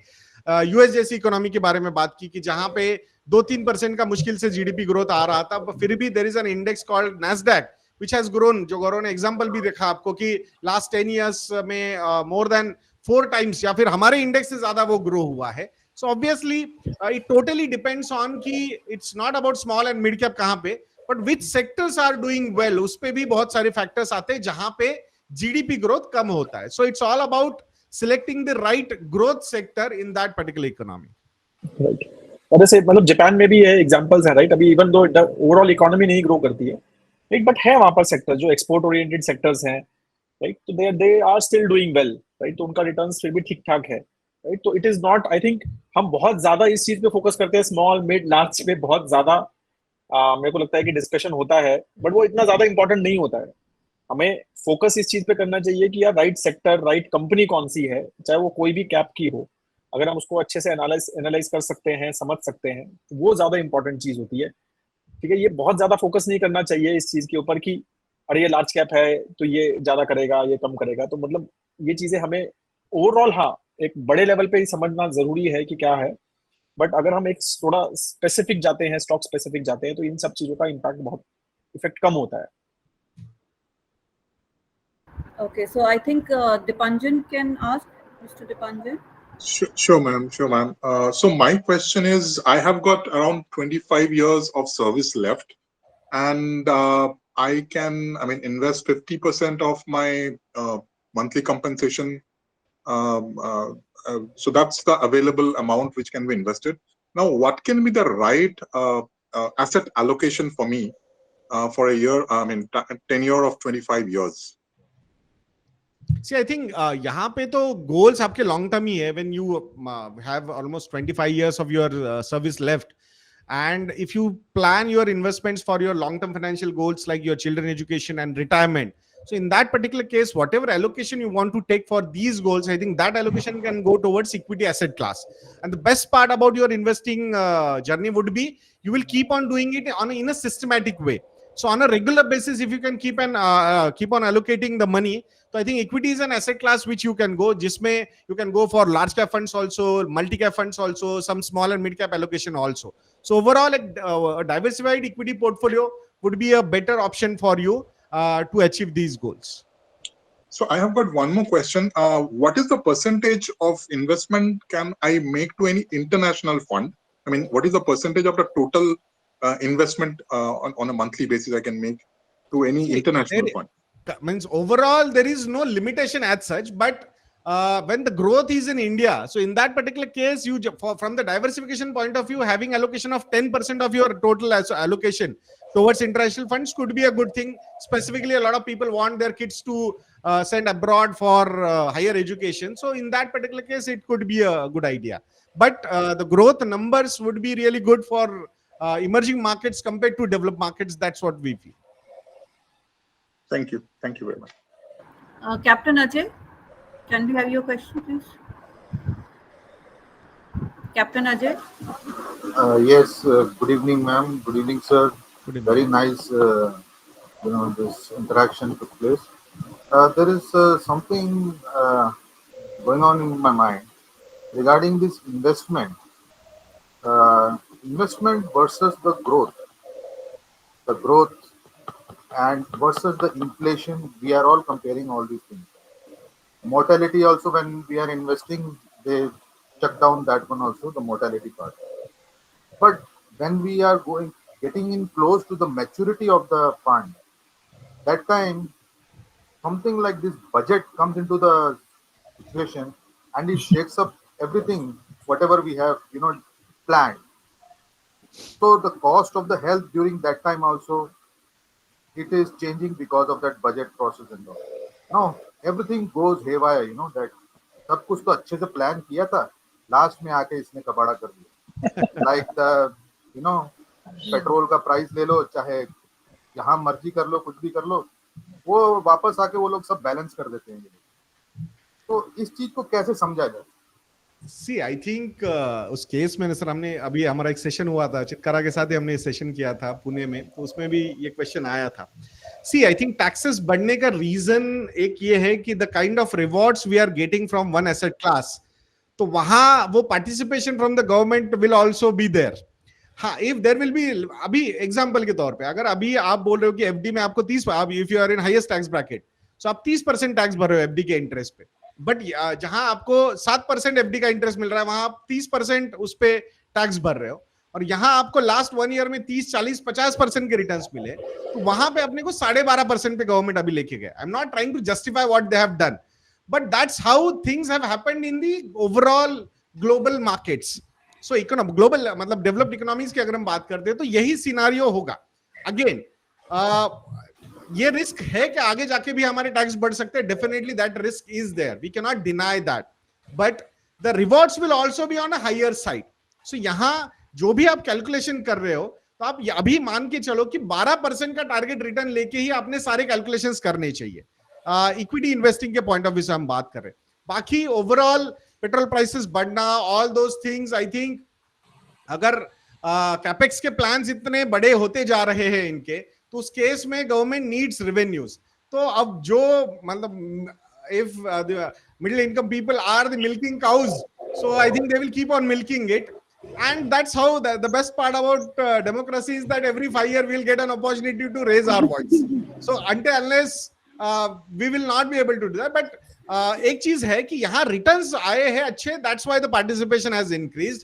US जैसी economy के बारे में बात की कि जहाँ पे 2-3% का मुश्किल से GDP ग्रोथ आ रहा था, फिर भी there is an index called Nasdaq which has grown. जो गौरव ने एग्जांपल भी देखा आपको कि लास्ट 10 years में more than 4 times या फिर हमारे इंडेक्स से ज्यादा वो ग्रो हुआ है. So obviously it totally depends on कि it's not about small and mid cap कहाँ पे, but which sectors are doing well. उस पे भी बहुत सारे फैक्टर्स आते हैं जहां पे जीडीपी ग्रोथ कम होता है. So it's all about selecting the right growth sector in that particular economy. Right. और जैसे मतलब जापान में भी ये एग्जांपल्स हैं, राइट? अभी इवन दो ओवरऑल इकोनॉमी नहीं ग्रो करती है, राइट, बट है वहां पर सेक्टर जो एक्सपोर्ट ओरिएंटेड सेक्टर्स हैं, राइट, तो they are still doing well, right, तो उनका रिटर्न्स फिर भी ठीक ठाक है, राइट. तो it is not, I think हम बहुत ज्यादा इस चीज पे फोकस करते हैं, स्मॉल मिड लार्ज पे बहुत ज्यादा मेरे को लगता है कि डिस्कशन होता है, बट वो इतना ज्यादा इंपॉर्टेंट नहीं होता है. हमें फोकस इस चीज पे करना चाहिए कि यार राइट सेक्टर, राइट कंपनी कौन सी है, चाहे वो कोई भी कैप की हो, अगर हम उसको अच्छे से एनालाइज कर सकते हैं, समझ सकते हैं, तो वो ज्यादा इंपॉर्टेंट चीज होती है. ठीक है, ये बहुत ज्यादा फोकस नहीं करना चाहिए इस चीज के ऊपर कि अरे ये लार्ज कैप है तो ये ज्यादा करेगा, ये कम करेगा. तो मतलब ये चीजें हमें ओवरऑल हाँ एक बड़े लेवल पे ही समझना जरूरी है कि क्या है, बट अगर हम एक थोड़ा स्पेसिफिक जाते हैं, स्टॉक स्पेसिफिक जाते हैं, तो इन सब चीजों का इम्पैक्ट बहुत इफेक्ट कम होता है. Okay, so I think Dipanjan can ask. Mr. Dipanjan. Sure, ma'am. Sure, ma'am. So my question is, I have got around 25 years of service left, and I can, invest 50% of my monthly compensation. So that's the available amount which can be invested. Now, what can be the right asset allocation for me for a year? 10 year of 25 years. See, I think यहाँ पे तो goals आपके long term ही है. When you have almost 25 years of your service left, and if you plan your investments for your long term financial goals like your children education and retirement, so in that particular case, whatever allocation you want to take for these goals, I think that allocation can go towards equity asset class. And the best part about your investing journey would be you will keep on doing it in a systematic way. So on a regular basis, if you can keep on allocating the money, so I think equity is an asset class which you can go. Jisme you can go for large cap funds also, multi cap funds also, some small and mid cap allocation also. So overall, a diversified equity portfolio would be a better option for you to achieve these goals. So I have got one more question. What is the percentage of investment can I make to any international fund? I mean, what is the percentage of the total investment on a monthly basis I can make to any See, international there- fund? means overall there is no limitation as such, but when the growth is in India, so in that particular case, from the diversification point of view, having allocation of 10% of your total allocation towards international funds could be a good thing. Specifically, a lot of people want their kids to send abroad for higher education. So in that particular case, it could be a good idea. But the growth numbers would be really good for emerging markets compared to developed markets. That's what we feel. Thank you. Thank you very much. Captain Ajay, can we have your question, please? Captain Ajay? Yes, good evening, ma'am. Good evening, sir. Good evening. Very nice, this interaction took place. There is something going on in my mind regarding this investment. Investment versus the growth and versus the inflation. We are all comparing all these things. Mortality also, when we are investing, they shut down that one also, the mortality part. But when we are getting in close to the maturity of the fund, that time something like this budget comes into the situation and it shakes up everything, whatever we have, planned. So the cost of the health during that time also, it is changing because of that budget process and all. Now everything goes haywire, that सब कुछ तो अच्छे से plan किया था, last में आके इसने कबाड़ा कर दिया. Like the, पेट्रोल का प्राइस ले लो, चाहे यहाँ मर्जी कर लो, कुछ भी कर लो, वो वापस आके वो लोग सब बैलेंस कर देते हैं. तो इस चीज को कैसे समझा जाए? सी आई थिंक उस केस में सर, हमने अभी हमारा एक सेशन हुआ था चितकारा के साथ ही, हमने सेशन किया था पुणे में, तो उसमें भी ये क्वेश्चन आया था. सी आई थिंक टैक्सेस बढ़ने का रीजन एक ये है कि the kind of rewards we are getting from one asset class, तो वहां वो participation from the government will also be there. हाँ, इफ देयर विल बी, अभी एग्जांपल के तौर पे अगर अभी आप बोल रहे हो कि एफडी में आपको 30, if you are in highest tax bracket, so आप 30% टैक्स भर रहे हो एफडी के इंटरेस्ट पे, बट जहां आपको 7% एफडी का इंटरेस्ट मिल रहा है, वहां आप 30% उस पे टैक्स भर रहे हो, और यहां आपको लास्ट 1 ईयर में 30, 40, 50% के रिटर्न्स मिले, तो वहां पे अपने को 12.5% पे गवर्नमेंट अभी लेके गए. I am not trying to justify what they have done, but that's how things have happened in the overall global markets. So global मतलब डेवलप्ड इकोनॉमीज की अगर हम बात करते हैं तो यही सिनारियो होगा. अगेन ये रिस्क है कि आगे जाके भी हमारे टैक्स बढ़ सकते हैं. Definitely that risk is there, we can not deny that, but the rewards will also be on a higher side. So यहां जो भी आप कैलकुलेशन कर रहे हो, तो आप अभी मान के चलो कि 12% का टारगेट रिटर्न लेके ही आपने सारे कैलकुलेशंस करने चाहिए. इक्विटी इन्वेस्टिंग के पॉइंट ऑफ व्यू से हम बात कर रहे हैं. बाकी ओवरऑल पेट्रोल प्राइसेस बढ़ना, all those things, I think अगर कैपेक्स के प्लान्स इतने बड़े होते जा रहे हैं इनके, तो उस केस में गवर्नमेंट नीड्स रेवेन्यूज. तो अब जो मतलब if the middle income people are the milking cows, so I think they will keep on milking it, and that's how the best part about democracy is that every 5 years we'll get an opportunity to raise our voice. So unless we will not be able to do that. But एक चीज है कि यहाँ returns आए हैं अच्छे, that's why the participation has increased,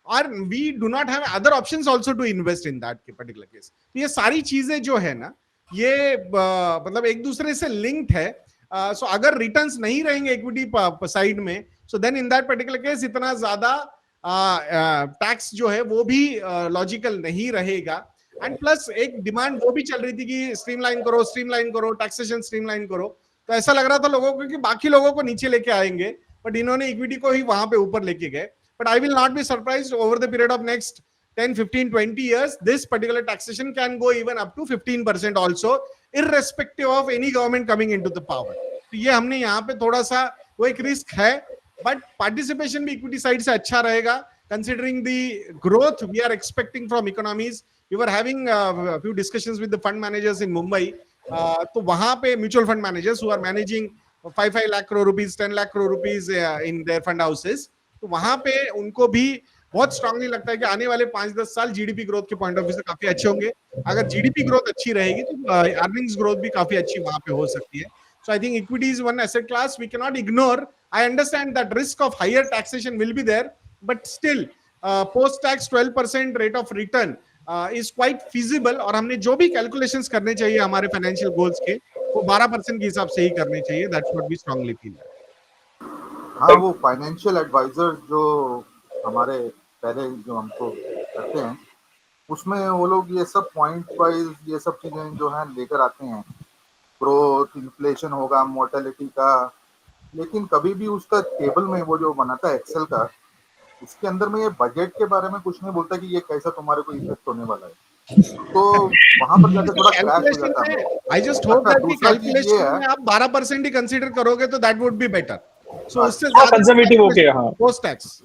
और we do not have other options also to invest in that particular case. तो ये सारी चीजें जो है ना, ये मतलब एक दूसरे से लिंक्ड है. सो अगर रिटर्न्स नहीं रहेंगे इक्विटी साइड में, so then in that particular case इतना ज्यादा टैक्स जो है वो भी लॉजिकल नहीं रहेगा. एंड प्लस एक डिमांड वो भी चल रही थी कि स्ट्रीमलाइन करो, टैक्सेशन स्ट्रीमलाइन करो. तो ऐसा लग रहा था लोगों को कि बाकी लोगों को नीचे लेके आएंगे, बट इन्होंने इक्विटी को ही वहां पे ऊपर लेके गए. But I will not be surprised over the period of next 10, 15, 20 years, this particular taxation can go even up to 15% also, irrespective of any government coming into the power. तो ये हमने यहाँ पे थोड़ा सा वो एक रिस्क है, बट पार्टिसिपेशन भी इक्विटी साइड से अच्छा रहेगा, considering the growth we are expecting from economies. We were having a few discussions with the fund managers in Mumbai. तो वहां पे mutual fund managers who are managing 5 lakh crore rupees, 10 lakh crore rupees in their fund houses, तो वहां पे उनको भी बहुत strongly लगता है कि आने वाले 5-10 साल जीडीपी ग्रोथ के पॉइंट ऑफ व्यू से काफी अच्छे होंगे. अगर जीडीपी ग्रोथ अच्छी रहेगी तो अर्निंग्स ग्रोथ भी काफी अच्छी वहां पे हो सकती है. So I think equity is one asset class we cannot ignore. I understand that risk of higher taxation will be there, but still post-tax 12% rate of return is quite feasible. और हमने जो भी calculations करने चाहिए हमारे financial goals के, वो 12% के हिसाब से ही करने चाहिए. That's what we strongly feel. हाँ, वो फाइनेंशियल एडवाइजर जो हमारे पहले जो हमको करते हैं, उसमें वो लोग ये सब पॉइंट वाइज ये सब चीजें जो है लेकर आते हैं, ग्रोथ, इन्फ्लेशन होगा, मोर्टेलिटी का, लेकिन कभी भी उसका टेबल में वो जो बनाता है एक्सेल का, उसके अंदर में ये बजट के बारे में कुछ नहीं बोलता कि ये कैसा तुम्हारे को इफेक्ट होने वाला है. तो वहां पर जाकर थोड़ा क्रैश हो जाता है. I just hope that the calculation में आप 12% ही कंसीडर करोगे तो that would be better. So उससे कंजर्वेटिव होके, हाँ, पोस्ट टैक्स.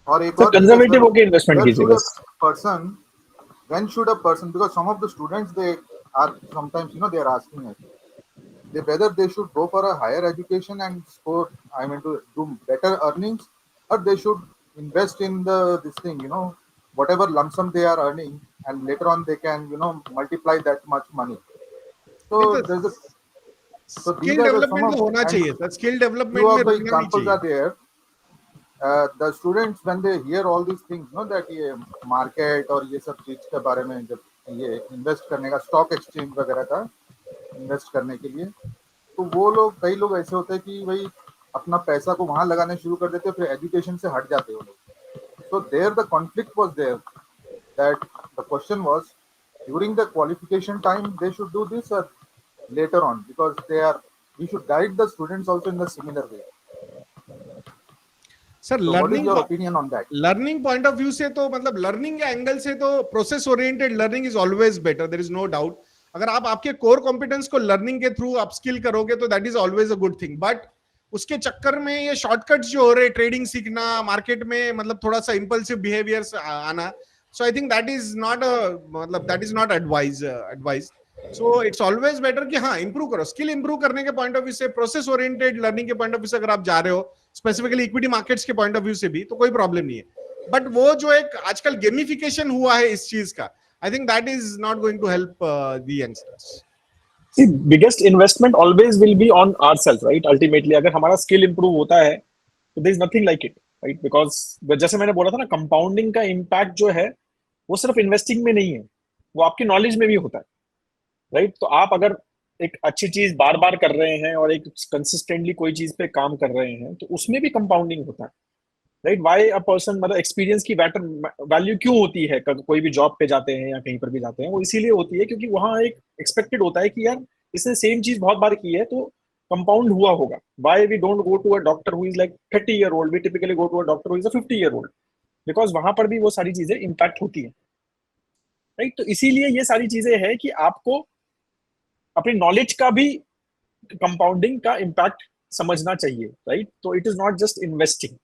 और एक और कंजर्वेटिव होके इन्वेस्टमेंट कीजिए बस. Person, when should a person, because some of the students, they are sometimes, they are asking us, whether they should go for a higher education and score, to do better earnings, or they should invest in this thing, whatever lump sum they are earning, and later on they can, multiply that much money. So there's a skill development होना चाहिए. That skill development few में of the रुकना नहीं examples चाहिए. are there. The students, when they hear all these things, that ये market और ये सब चीज के बारे में, जब ये इन्वेस्ट करने का, स्टॉक एक्सचेंज वगैरह का इन्वेस्ट करने के लिए, तो वो लोग, कई लोग ऐसे होते हैं कि भाई अपना पैसा को वहां लगाने शुरू कर देते, फिर एजुकेशन से हट जाते हैं वो लोग. So there the conflict was there, that the question was, during the qualification time they should do this or later on, because we should guide the students also in the similar way. Sir So what is learning your opinion on that? Learning point of view से तो मतलब learning के angle से तो process oriented learning is always better. There is no doubt. अगर आप आपके core competence को लर्निंग के थ्रू अपस्किल करोगे तो that is always a good thing. But उसके चक्कर में ये शॉर्टकट्स जो हो रहे, ट्रेडिंग सीखना, मार्केट में मतलब थोड़ा सा इंपल्सिव बिहेवियर्स आना, so I think that is not advise. So it's always better कि हाँ इंप्रूव करो. स्किल इंप्रूव करने के पॉइंट ऑफ व्यू से, प्रोसेस ओरिएंटेड लर्निंग के पॉइंट ऑफ व्यू से अगर आप जा रहे हो, स्पेसिफिकली इक्विटी मार्केट्स के पॉइंट ऑफ व्यू से भी, तो कोई प्रॉब्लम नहीं है. बट वो जो एक आजकल गेमिफिकेशन हुआ है इस चीज का, I think that is not going to help the youngsters. See, biggest investment always will be on ourselves, right? Ultimately, अगर हमारा skill improve होता है, तो there is nothing like it, right? Because जैसे मैंने बोला था ना, compounding का impact जो है, वो सिर्फ investing में नहीं है, वो आपकी knowledge में भी होता है, right? तो आप अगर एक अच्छी चीज बार बार कर रहे हैं और एक consistently कोई चीज पे काम कर रहे हैं, तो उसमें भी compounding होता है, right? Why a person, मतलब experience की वैल्यू क्यों होती है? कोई भी जॉब पे जाते हैं या कहीं पर भी जाते हैं, वो इसीलिए होती है क्योंकि वहां एक एक्सपेक्टेड होता है कि यार इसने सेम चीज बहुत बार की है तो कंपाउंड हुआ होगा. Why we don't go to a doctor who is like 30-year-old? We typically go to a doctor who is a 50-year-old, because वहां पर भी वो सारी चीजें इम्पैक्ट होती है, राइट? तो इसीलिए ये सारी चीजें हैं कि आपको अपनी नॉलेज का भी कंपाउंडिंग का इम्पैक्ट समझना चाहिए, राइट? तो it is not just investing.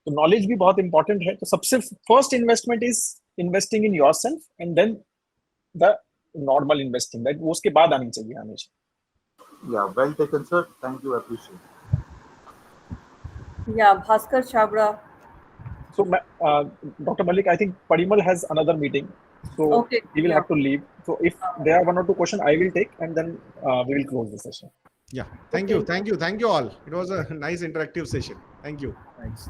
तो नॉलेज भी बहुत इंपॉर्टेंट है. तो सबसे first investment is investing in yourself and then the normal investing, right? वो उसके बाद आनी चाहिए हमेशा. Yeah, well taken, sir. Thank you. Appreciate. Yeah, Bhaskar Chabra. So, Dr. Malik, I think Parimal has another meeting, so Okay, he will yeah. have to leave. So, if there are one or two questions, I will take, and then we will close the session. Yeah, thank you all. It was a nice interactive session. Thank you. Thanks.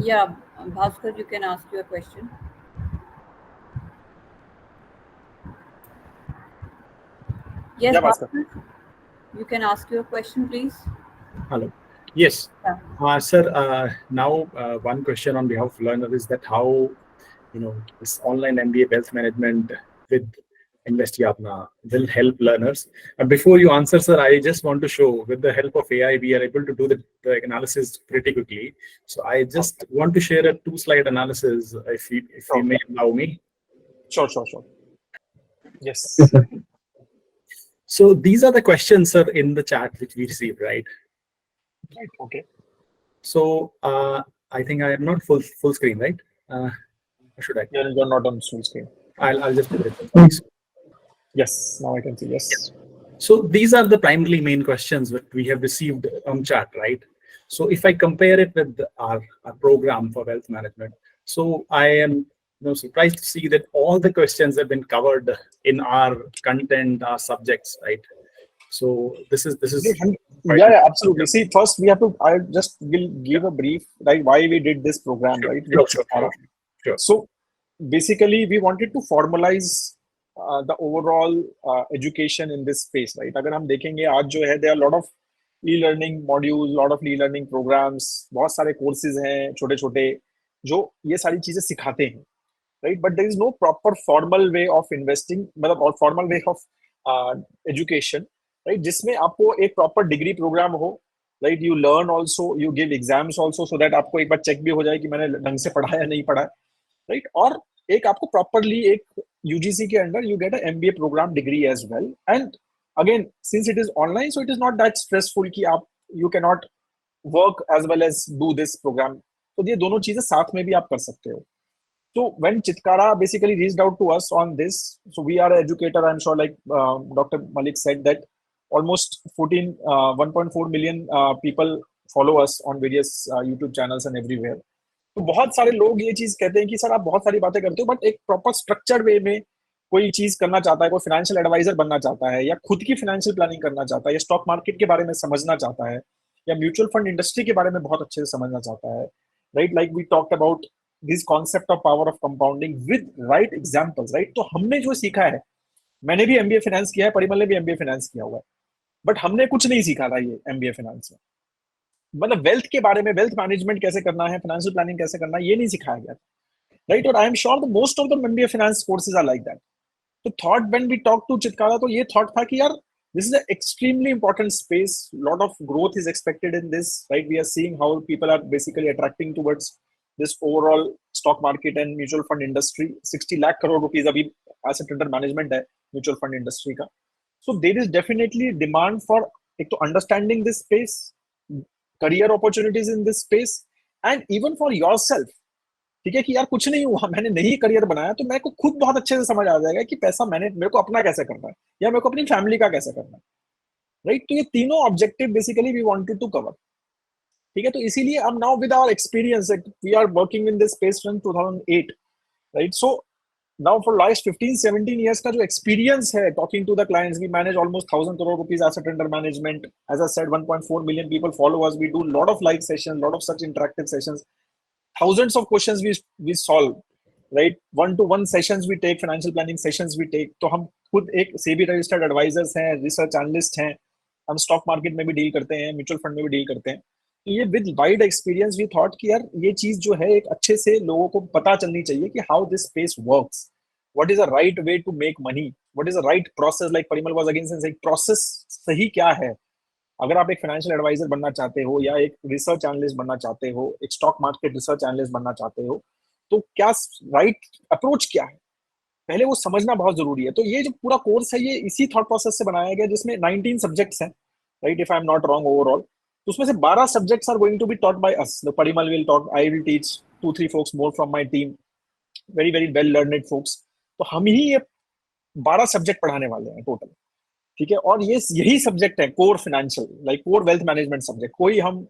Yeah, Bhaskar, you can ask your question. Yes, Yeah, Bhaskar. Bhaskar, you can ask your question, please. Hello. Yes. Yeah. Sir, now one question on behalf of learner is that how, this online MBA wealth management with Investiapna will help learners. Before you answer, sir, I just want to show with the help of AI, we are able to do the analysis pretty quickly. So I just want to share a 2-slide analysis, if you may allow me. Sure. Yes. So these are the questions, sir, in the chat which we received, right? Right. Okay. So I think I am not full screen, right? Should I? You're not on full screen. I'll just put it. Thanks. Yes. Now I can see. Yes. So these are the primarily main questions that we have received on chat, right? So if I compare it with our program for wealth management, so I am surprised to see that all the questions have been covered in our content, our subjects, right? So this is Yeah, absolutely. See, first we have to. I just will give a brief, right? Why we did this program, right? Sure. So basically, we wanted to formalize the overall education in this space, right? अगर हम देखेंगे आज जो है, there are a lot of e-learning modules, lot of e-learning programs, बहुत सारे courses हैं छोटे छोटे जो ये सारी चीजें सिखाते हैं, right? But there is no proper formal way of investing, मतलब और formal way of education, right? जिसमें आपको एक proper degree program हो, right? You learn also, you give exams also, so that आपको एक बार check भी हो जाए कि मैंने ढंग से पढ़ा या नहीं पढ़ा, right? और एक आपको properly एक UGC के अंदर you get a MBA program degree as well. And again, since it is online, so it is not that stressful कि आप you cannot work as well as do this program. तो ये दोनों चीजें साथ में भी आप कर सकते हो. So when Chitkara basically reached out to us on this, so we are an educator. I'm sure, like Dr. Malik said, that almost 1.4 million people follow us on various YouTube channels and everywhere. तो बहुत सारे लोग ये चीज कहते हैं कि sir आप बहुत सारी बातें करते हो, बट एक प्रॉपर स्ट्रक्चर्ड वे में कोई चीज करना चाहता है, कोई फाइनेंशियल एडवाइजर बनना चाहता है, या खुद की फाइनेंशियल प्लानिंग करना चाहता है, या स्टॉक मार्केट के बारे में समझना चाहता है, या म्यूचुअल फंड इंडस्ट्री के बारे में बहुत अच्छे से समझना चाहता है, right? Like we talked about this concept of power of compounding with right examples, right? तो हमने जो सीखा है, मैंने भी एमबीए फाइनेंस किया है, परिमल ने भी एमबीए फाइनेंस किया हुआ है, बट हमने कुछ नहीं सीखा था ये एमबीए फाइनेंस में। मतलब वेल्थ के बारे में, वेल्थ मैनेजमेंट कैसे करना है, फाइनेंशियल प्लानिंग कैसे करना है, ये नहीं सिखाया गया, राइट? और I am sure the most of the MBA finance courses are like that. तो thought when we talk to Chitkara, तो ये थॉट था कि यार this is an extremely important space, lot of growth is expected in this, right? We are seeing how people are basically attracting towards this overall stock market and mutual fund industry. 60 lakh crore rupees abhi asset under management hai mutual fund industry ka. So there is definitely demand for ek to understanding this space, career opportunities in this space, and even for yourself. ठीक है कि यार कुछ नहीं हुआ, मैंने नहीं career बनाया, तो मेरे को खुद बहुत अच्छे से समझ आ जाएगा कि पैसा मेरे को अपना कैसे करना है, या मेरे को अपनी फैमिली का कैसे करना है, राइट? तो ये तीनों objective basically we wanted to cover, ठीक है? तो इसीलिए हम now with our experience, we are working in this space from 2008, right? So now for last 15-17 years का जो एक्सपीरियंस है talking to the clients, we manage almost 1000 crore rupees asset under management. As I said, 1.4 million people follow us. We do lot of live sessions, lot of such interactive sessions. Thousands of questions we solve, right? One-to-one sessions we take, financial planning sessions we take. तो हम खुद एक SEBI registered advisers हैं, research analyst हैं, हम stock market में भी deal करते हैं, म्यूचुअल फंड में भी डील करते हैं। तो ये with wide experience we thought कि यार ये चीज जो है एक अच्छे से लोगों को पता चलनी चाहिए कि how this space works, what is a right way to make money, what is a right process, like Parimal was again saying process सही क्या है। अगर आप एक फाइनेंशियल एडवाइजर बनना चाहते हो, या एक रिसर्च एनालिस्ट बनना चाहते हो, एक स्टॉक मार्केट रिसर्च एनालिस्ट बनना चाहते हो, तो क्या राइट अप्रोच क्या है, पहले वो समझना बहुत जरूरी है। तो ये जो पूरा कोर्स है, ये इसी थॉट प्रोसेस से बनाया गया, जिसमें 19 सब्जेक्ट्स हैं, right? If I am not wrong overall, तो उसमें से 12 subjects are going to be taught by us. Parimal will talk, I will teach 2-3 folks more from my team, very very well learned folks. तो हम ही ये 12 subject पढ़ाने वाले हैं total, ठीक है? और ये यही सब्जेक्ट है core financial, like core wealth management subject. कोई हम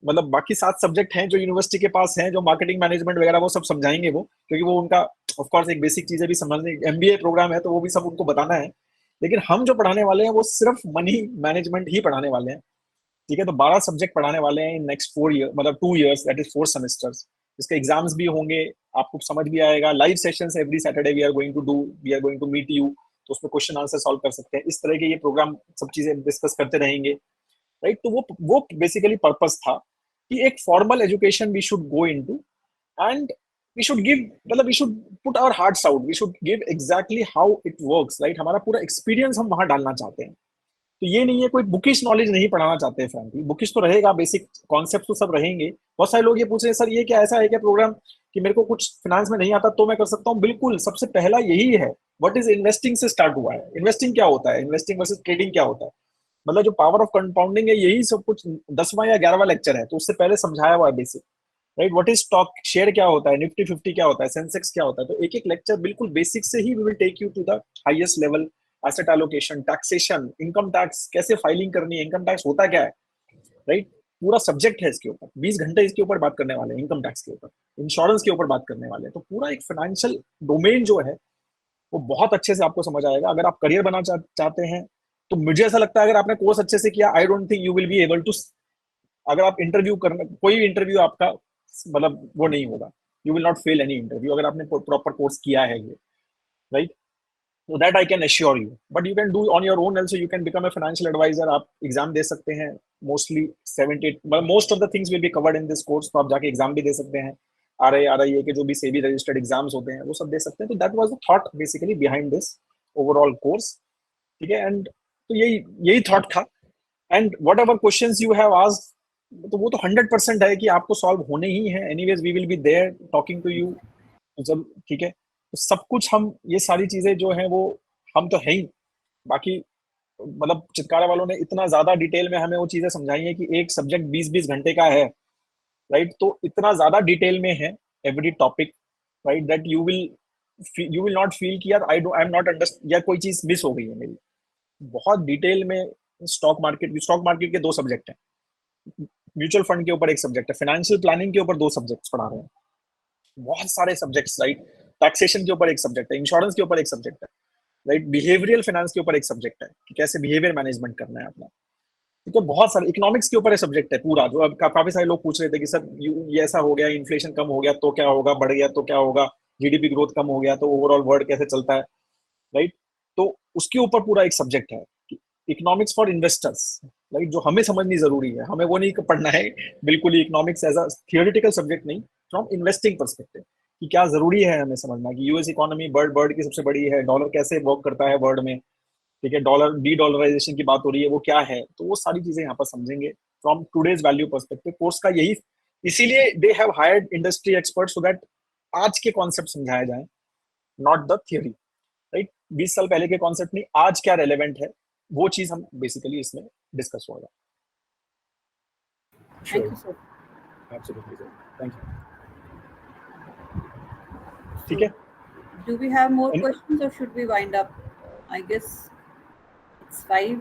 मतलब बाकी 7 सब्जेक्ट हैं जो यूनिवर्सिटी के पास हैं, जो मार्केटिंग मैनेजमेंट वगैरह वो सब समझाएंगे वो, क्योंकि वो उनका ऑफ कोर्स एक बेसिक चीजें भी समझने, एमबीए प्रोग्राम है तो वो भी सब उनको बताना है। लेकिन हम जो पढ़ाने वाले हैं वो सिर्फ मनी मैनेजमेंट ही पढ़ाने वाले हैं, ठीक है? तो 12 सब्जेक्ट पढ़ाने वाले हैं इन नेक्स्ट 4 years, मतलब 2 years, दैट इज 4 semesters। इसके एग्जाम्स भी होंगे, आपको समझ भी आएगा। Live sessions every Saturday we are going to do, we are going to meet you, तो उसमें क्वेश्चन आंसर सॉल्व कर सकते हैं। इस तरह के ये प्रोग्राम सब चीजें डिस्कस करते रहेंगे, राइट? तो वो बेसिकली पर्पस था कि एक formal education we should go into, and we should give, मतलब we should put our hearts out, we should give exactly how it works, right? हमारा पूरा एक्सपीरियंस हम वहां डालना चाहते हैं। तो ये नहीं है कोई बुकिश नॉलेज नहीं पढ़ाना चाहते हैं, फ्रेंकली बुकिश तो रहेगा, बेसिक कॉन्सेप्ट तो सब रहेंगे। बहुत सारे लोग ये पूछ रहे हैं सर ये क्या ऐसा है क्या प्रोग्राम कि मेरे को कुछ फाइनेंस में नहीं आता तो मैं कर सकता हूँ? बिल्कुल, सबसे पहला यही है। व्हाट इज इन्वेस्टिंग से स्टार्ट हुआ है। इन्वेस्टिंग क्या होता है, इन्वेस्टिंग वर्सेस ट्रेडिंग क्या होता है, मतलब जो पावर ऑफ कंपाउंडिंग है, यही सब कुछ 10वां या 11वां लेक्चर है, तो उससे पहले समझाया हुआ है basic, right? What is stock, share क्या होता है, निफ्टी 50 क्या होता है, सेंसेक्स क्या होता है। तो एक एक लेक्चर बिल्कुल बेसिक से ही we will take you to the highest level, asset allocation, taxation, income tax कैसे फाइलिंग करनी है, इनकम टैक्स होता क्या है, राइट? पूरा सब्जेक्ट है इसके ऊपर, 20 घंटे इसके ऊपर बात करने वाले हैं, इनकम टैक्स के ऊपर, इंश्योरेंस के ऊपर बात करने वाले हैं। तो पूरा एक फाइनेंशियल डोमेन जो है वो बहुत अच्छे से आपको समझ आएगा। अगर आप करियर बनाना चाहते हैं तो मुझे ऐसा लगता है अगर आपने कोर्स अच्छे से किया, I don't think you will be able to, अगर आप इंटरव्यू करना, कोई भी इंटरव्यू आपका मतलब वो नहीं होगा, you will not fail any interview अगर आपने प्रॉपर कोर्स किया है ये, right? So that I can assure you. But you can do on your own also. You can become a financial advisor. आप एग्जाम दे सकते हैं. Mostly 70, most of the things will be covered in this course. तो आप जाके exam भी दे सकते हैं. RIA के जो भी SEBI registered exams होते हैं वो सब दे सकते हैं. तो that was the thought basically behind this overall course. ठीक है? And तो यही thought था. And whatever questions you have asked, तो वो तो 100% है कि आपको solve होने ही है. Anyways, we will be there talking to you. जब ठीक है, तो सब कुछ हम ये सारी चीजें जो हैं वो हम तो है ही, बाकी मतलब चितकारा वालों ने इतना ज्यादा डिटेल में हमें वो चीजें समझाई हैं कि एक सब्जेक्ट 20-20 घंटे का है, राइट? तो इतना ज्यादा डिटेल में है every topic, right, that you will not feel कि यार आई एम नॉट अंडरस्टैंड या कोई चीज मिस हो गई है मेरी। बहुत डिटेल में स्टॉक मार्केट के 2 सब्जेक्ट हैं, म्यूचुअल फंड के ऊपर एक सब्जेक्ट है, फाइनेंशियल प्लानिंग के ऊपर 2 सब्जेक्ट्स पढ़ा रहे हैं, बहुत सारे सब्जेक्ट्स, राइट? टैक्सेशन के ऊपर एक सब्जेक्ट है, इंश्योरेंस के ऊपर एक सब्जेक्ट है, राइट? बिहेवियरियल फाइनेंस के ऊपर एक सब्जेक्ट है कि कैसे बिहेवियर मैनेजमेंट करना है अपना, ठीक है? बहुत सारे इकोनॉमिक्स के ऊपर एक सब्जेक्ट है पूरा, जो अब काफी सारे लोग पूछ रहे थे कि सर ये ऐसा हो गया, इन्फ्लेशन कम हो गया तो क्या होगा, बढ़ गया तो क्या होगा, जीडीपी ग्रोथ कम हो गया तो ओवरऑल वर्ल्ड कैसे चलता है, राइट? तो उसके ऊपर पूरा एक सब्जेक्ट है, इकोनॉमिक्स फॉर इन्वेस्टर्स, राइट? जो हमें समझनी जरूरी है, हमें वो नहीं पढ़ना है बिल्कुल ही economics as a theoretical subject नहीं, फ्रॉम इन्वेस्टिंग परस्पेक्टिव कि क्या जरूरी है हमें समझना कि यूएस इकोनॉमी वर्ल्ड की सबसे बड़ी है, डॉलर कैसे वर्क करता है वर्ल्ड में, ठीक है? डॉलर डी-डॉलराइजेशन की बात हो रही है, वो क्या है, तो वो सारी चीजें यहाँ पर समझेंगे from today's value perspective. Course का यही, इसीलिए they have hired industry expert so that आज के कॉन्सेप्ट समझाए जाए, नॉट द थियोरी, राइट? 20 साल पहले के कॉन्सेप्ट नहीं, आज क्या रेलेवेंट है वो चीज हम बेसिकली इसमें डिस्कस होगा। Thank you, sir. Absolutely, sir. Thank you. ठीक है? Do we have more Any- questions or should we wind up? I guess it's 5.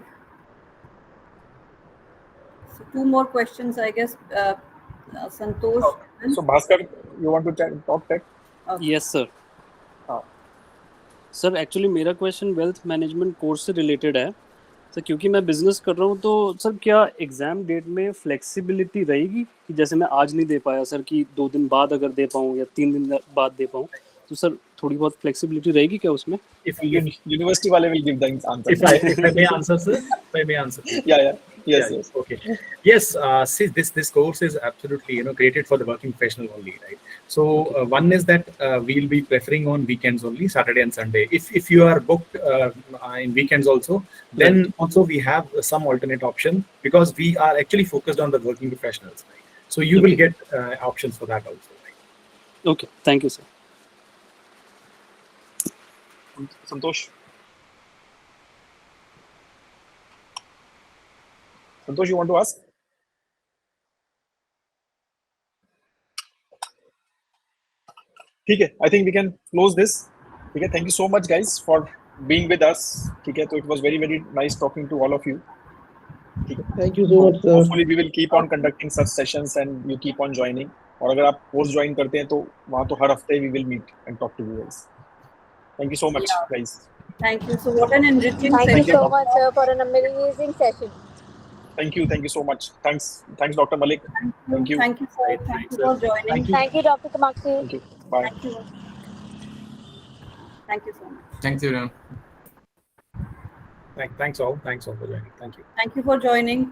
So 2 more questions, I guess. Santosh. So Bhaskar, you want to talk tech? Yes sir. हाँ। Sir actually मेरा question wealth management course से related है sir, क्योंकि मैं business कर रहा हूँ, तो सर क्या एग्जाम डेट में फ्लेक्सिबिलिटी रहेगी कि जैसे मैं आज नहीं दे पाया सर कि 2 दिन बाद अगर दे पाऊँ या 3 दिन बाद दे पाऊँ, तो सर थोड़ी बहुत फ्लेक्सिबिलिटी रहेगी क्या उसमें? If university wale will give the answer. If I may answer, sir. If I may answer. Yeah. Yes. Okay. Yes. See, this course is absolutely created for the working professional only, right? So one is that we'll be preferring on weekends only, Saturday and Sunday. If you are booked in weekends also, then also we have some alternate option because we are actually focused on the working professionals, right? So you will get options for that also. Right? Okay. Thank you, sir. Santosh, you want to ask? ठीक है, I think we can close this. ठीक है, thank you so much guys for being with us. ठीक है, तो it was very nice talking to all of you. ठीक है, Thank you so much, sir. Hopefully we will keep on conducting such sessions and you keep on joining. और अगर आप course join करते हैं तो वहाँ तो हर हफ्ते we will meet and talk to you guys. Thank you so much, guys. Thank you. So what an enriching Thank session. you so much, sir, for an amazing session. Thank you so much. Thanks, Dr. Malik. Thank you. Thank you, sir. Thank you for joining. Thank you, Dr. Kamakshi. Thank you. Bye. Thank you. Thank you so much. Thanks, everyone. Thanks all for joining. Thank you. Thank you for joining.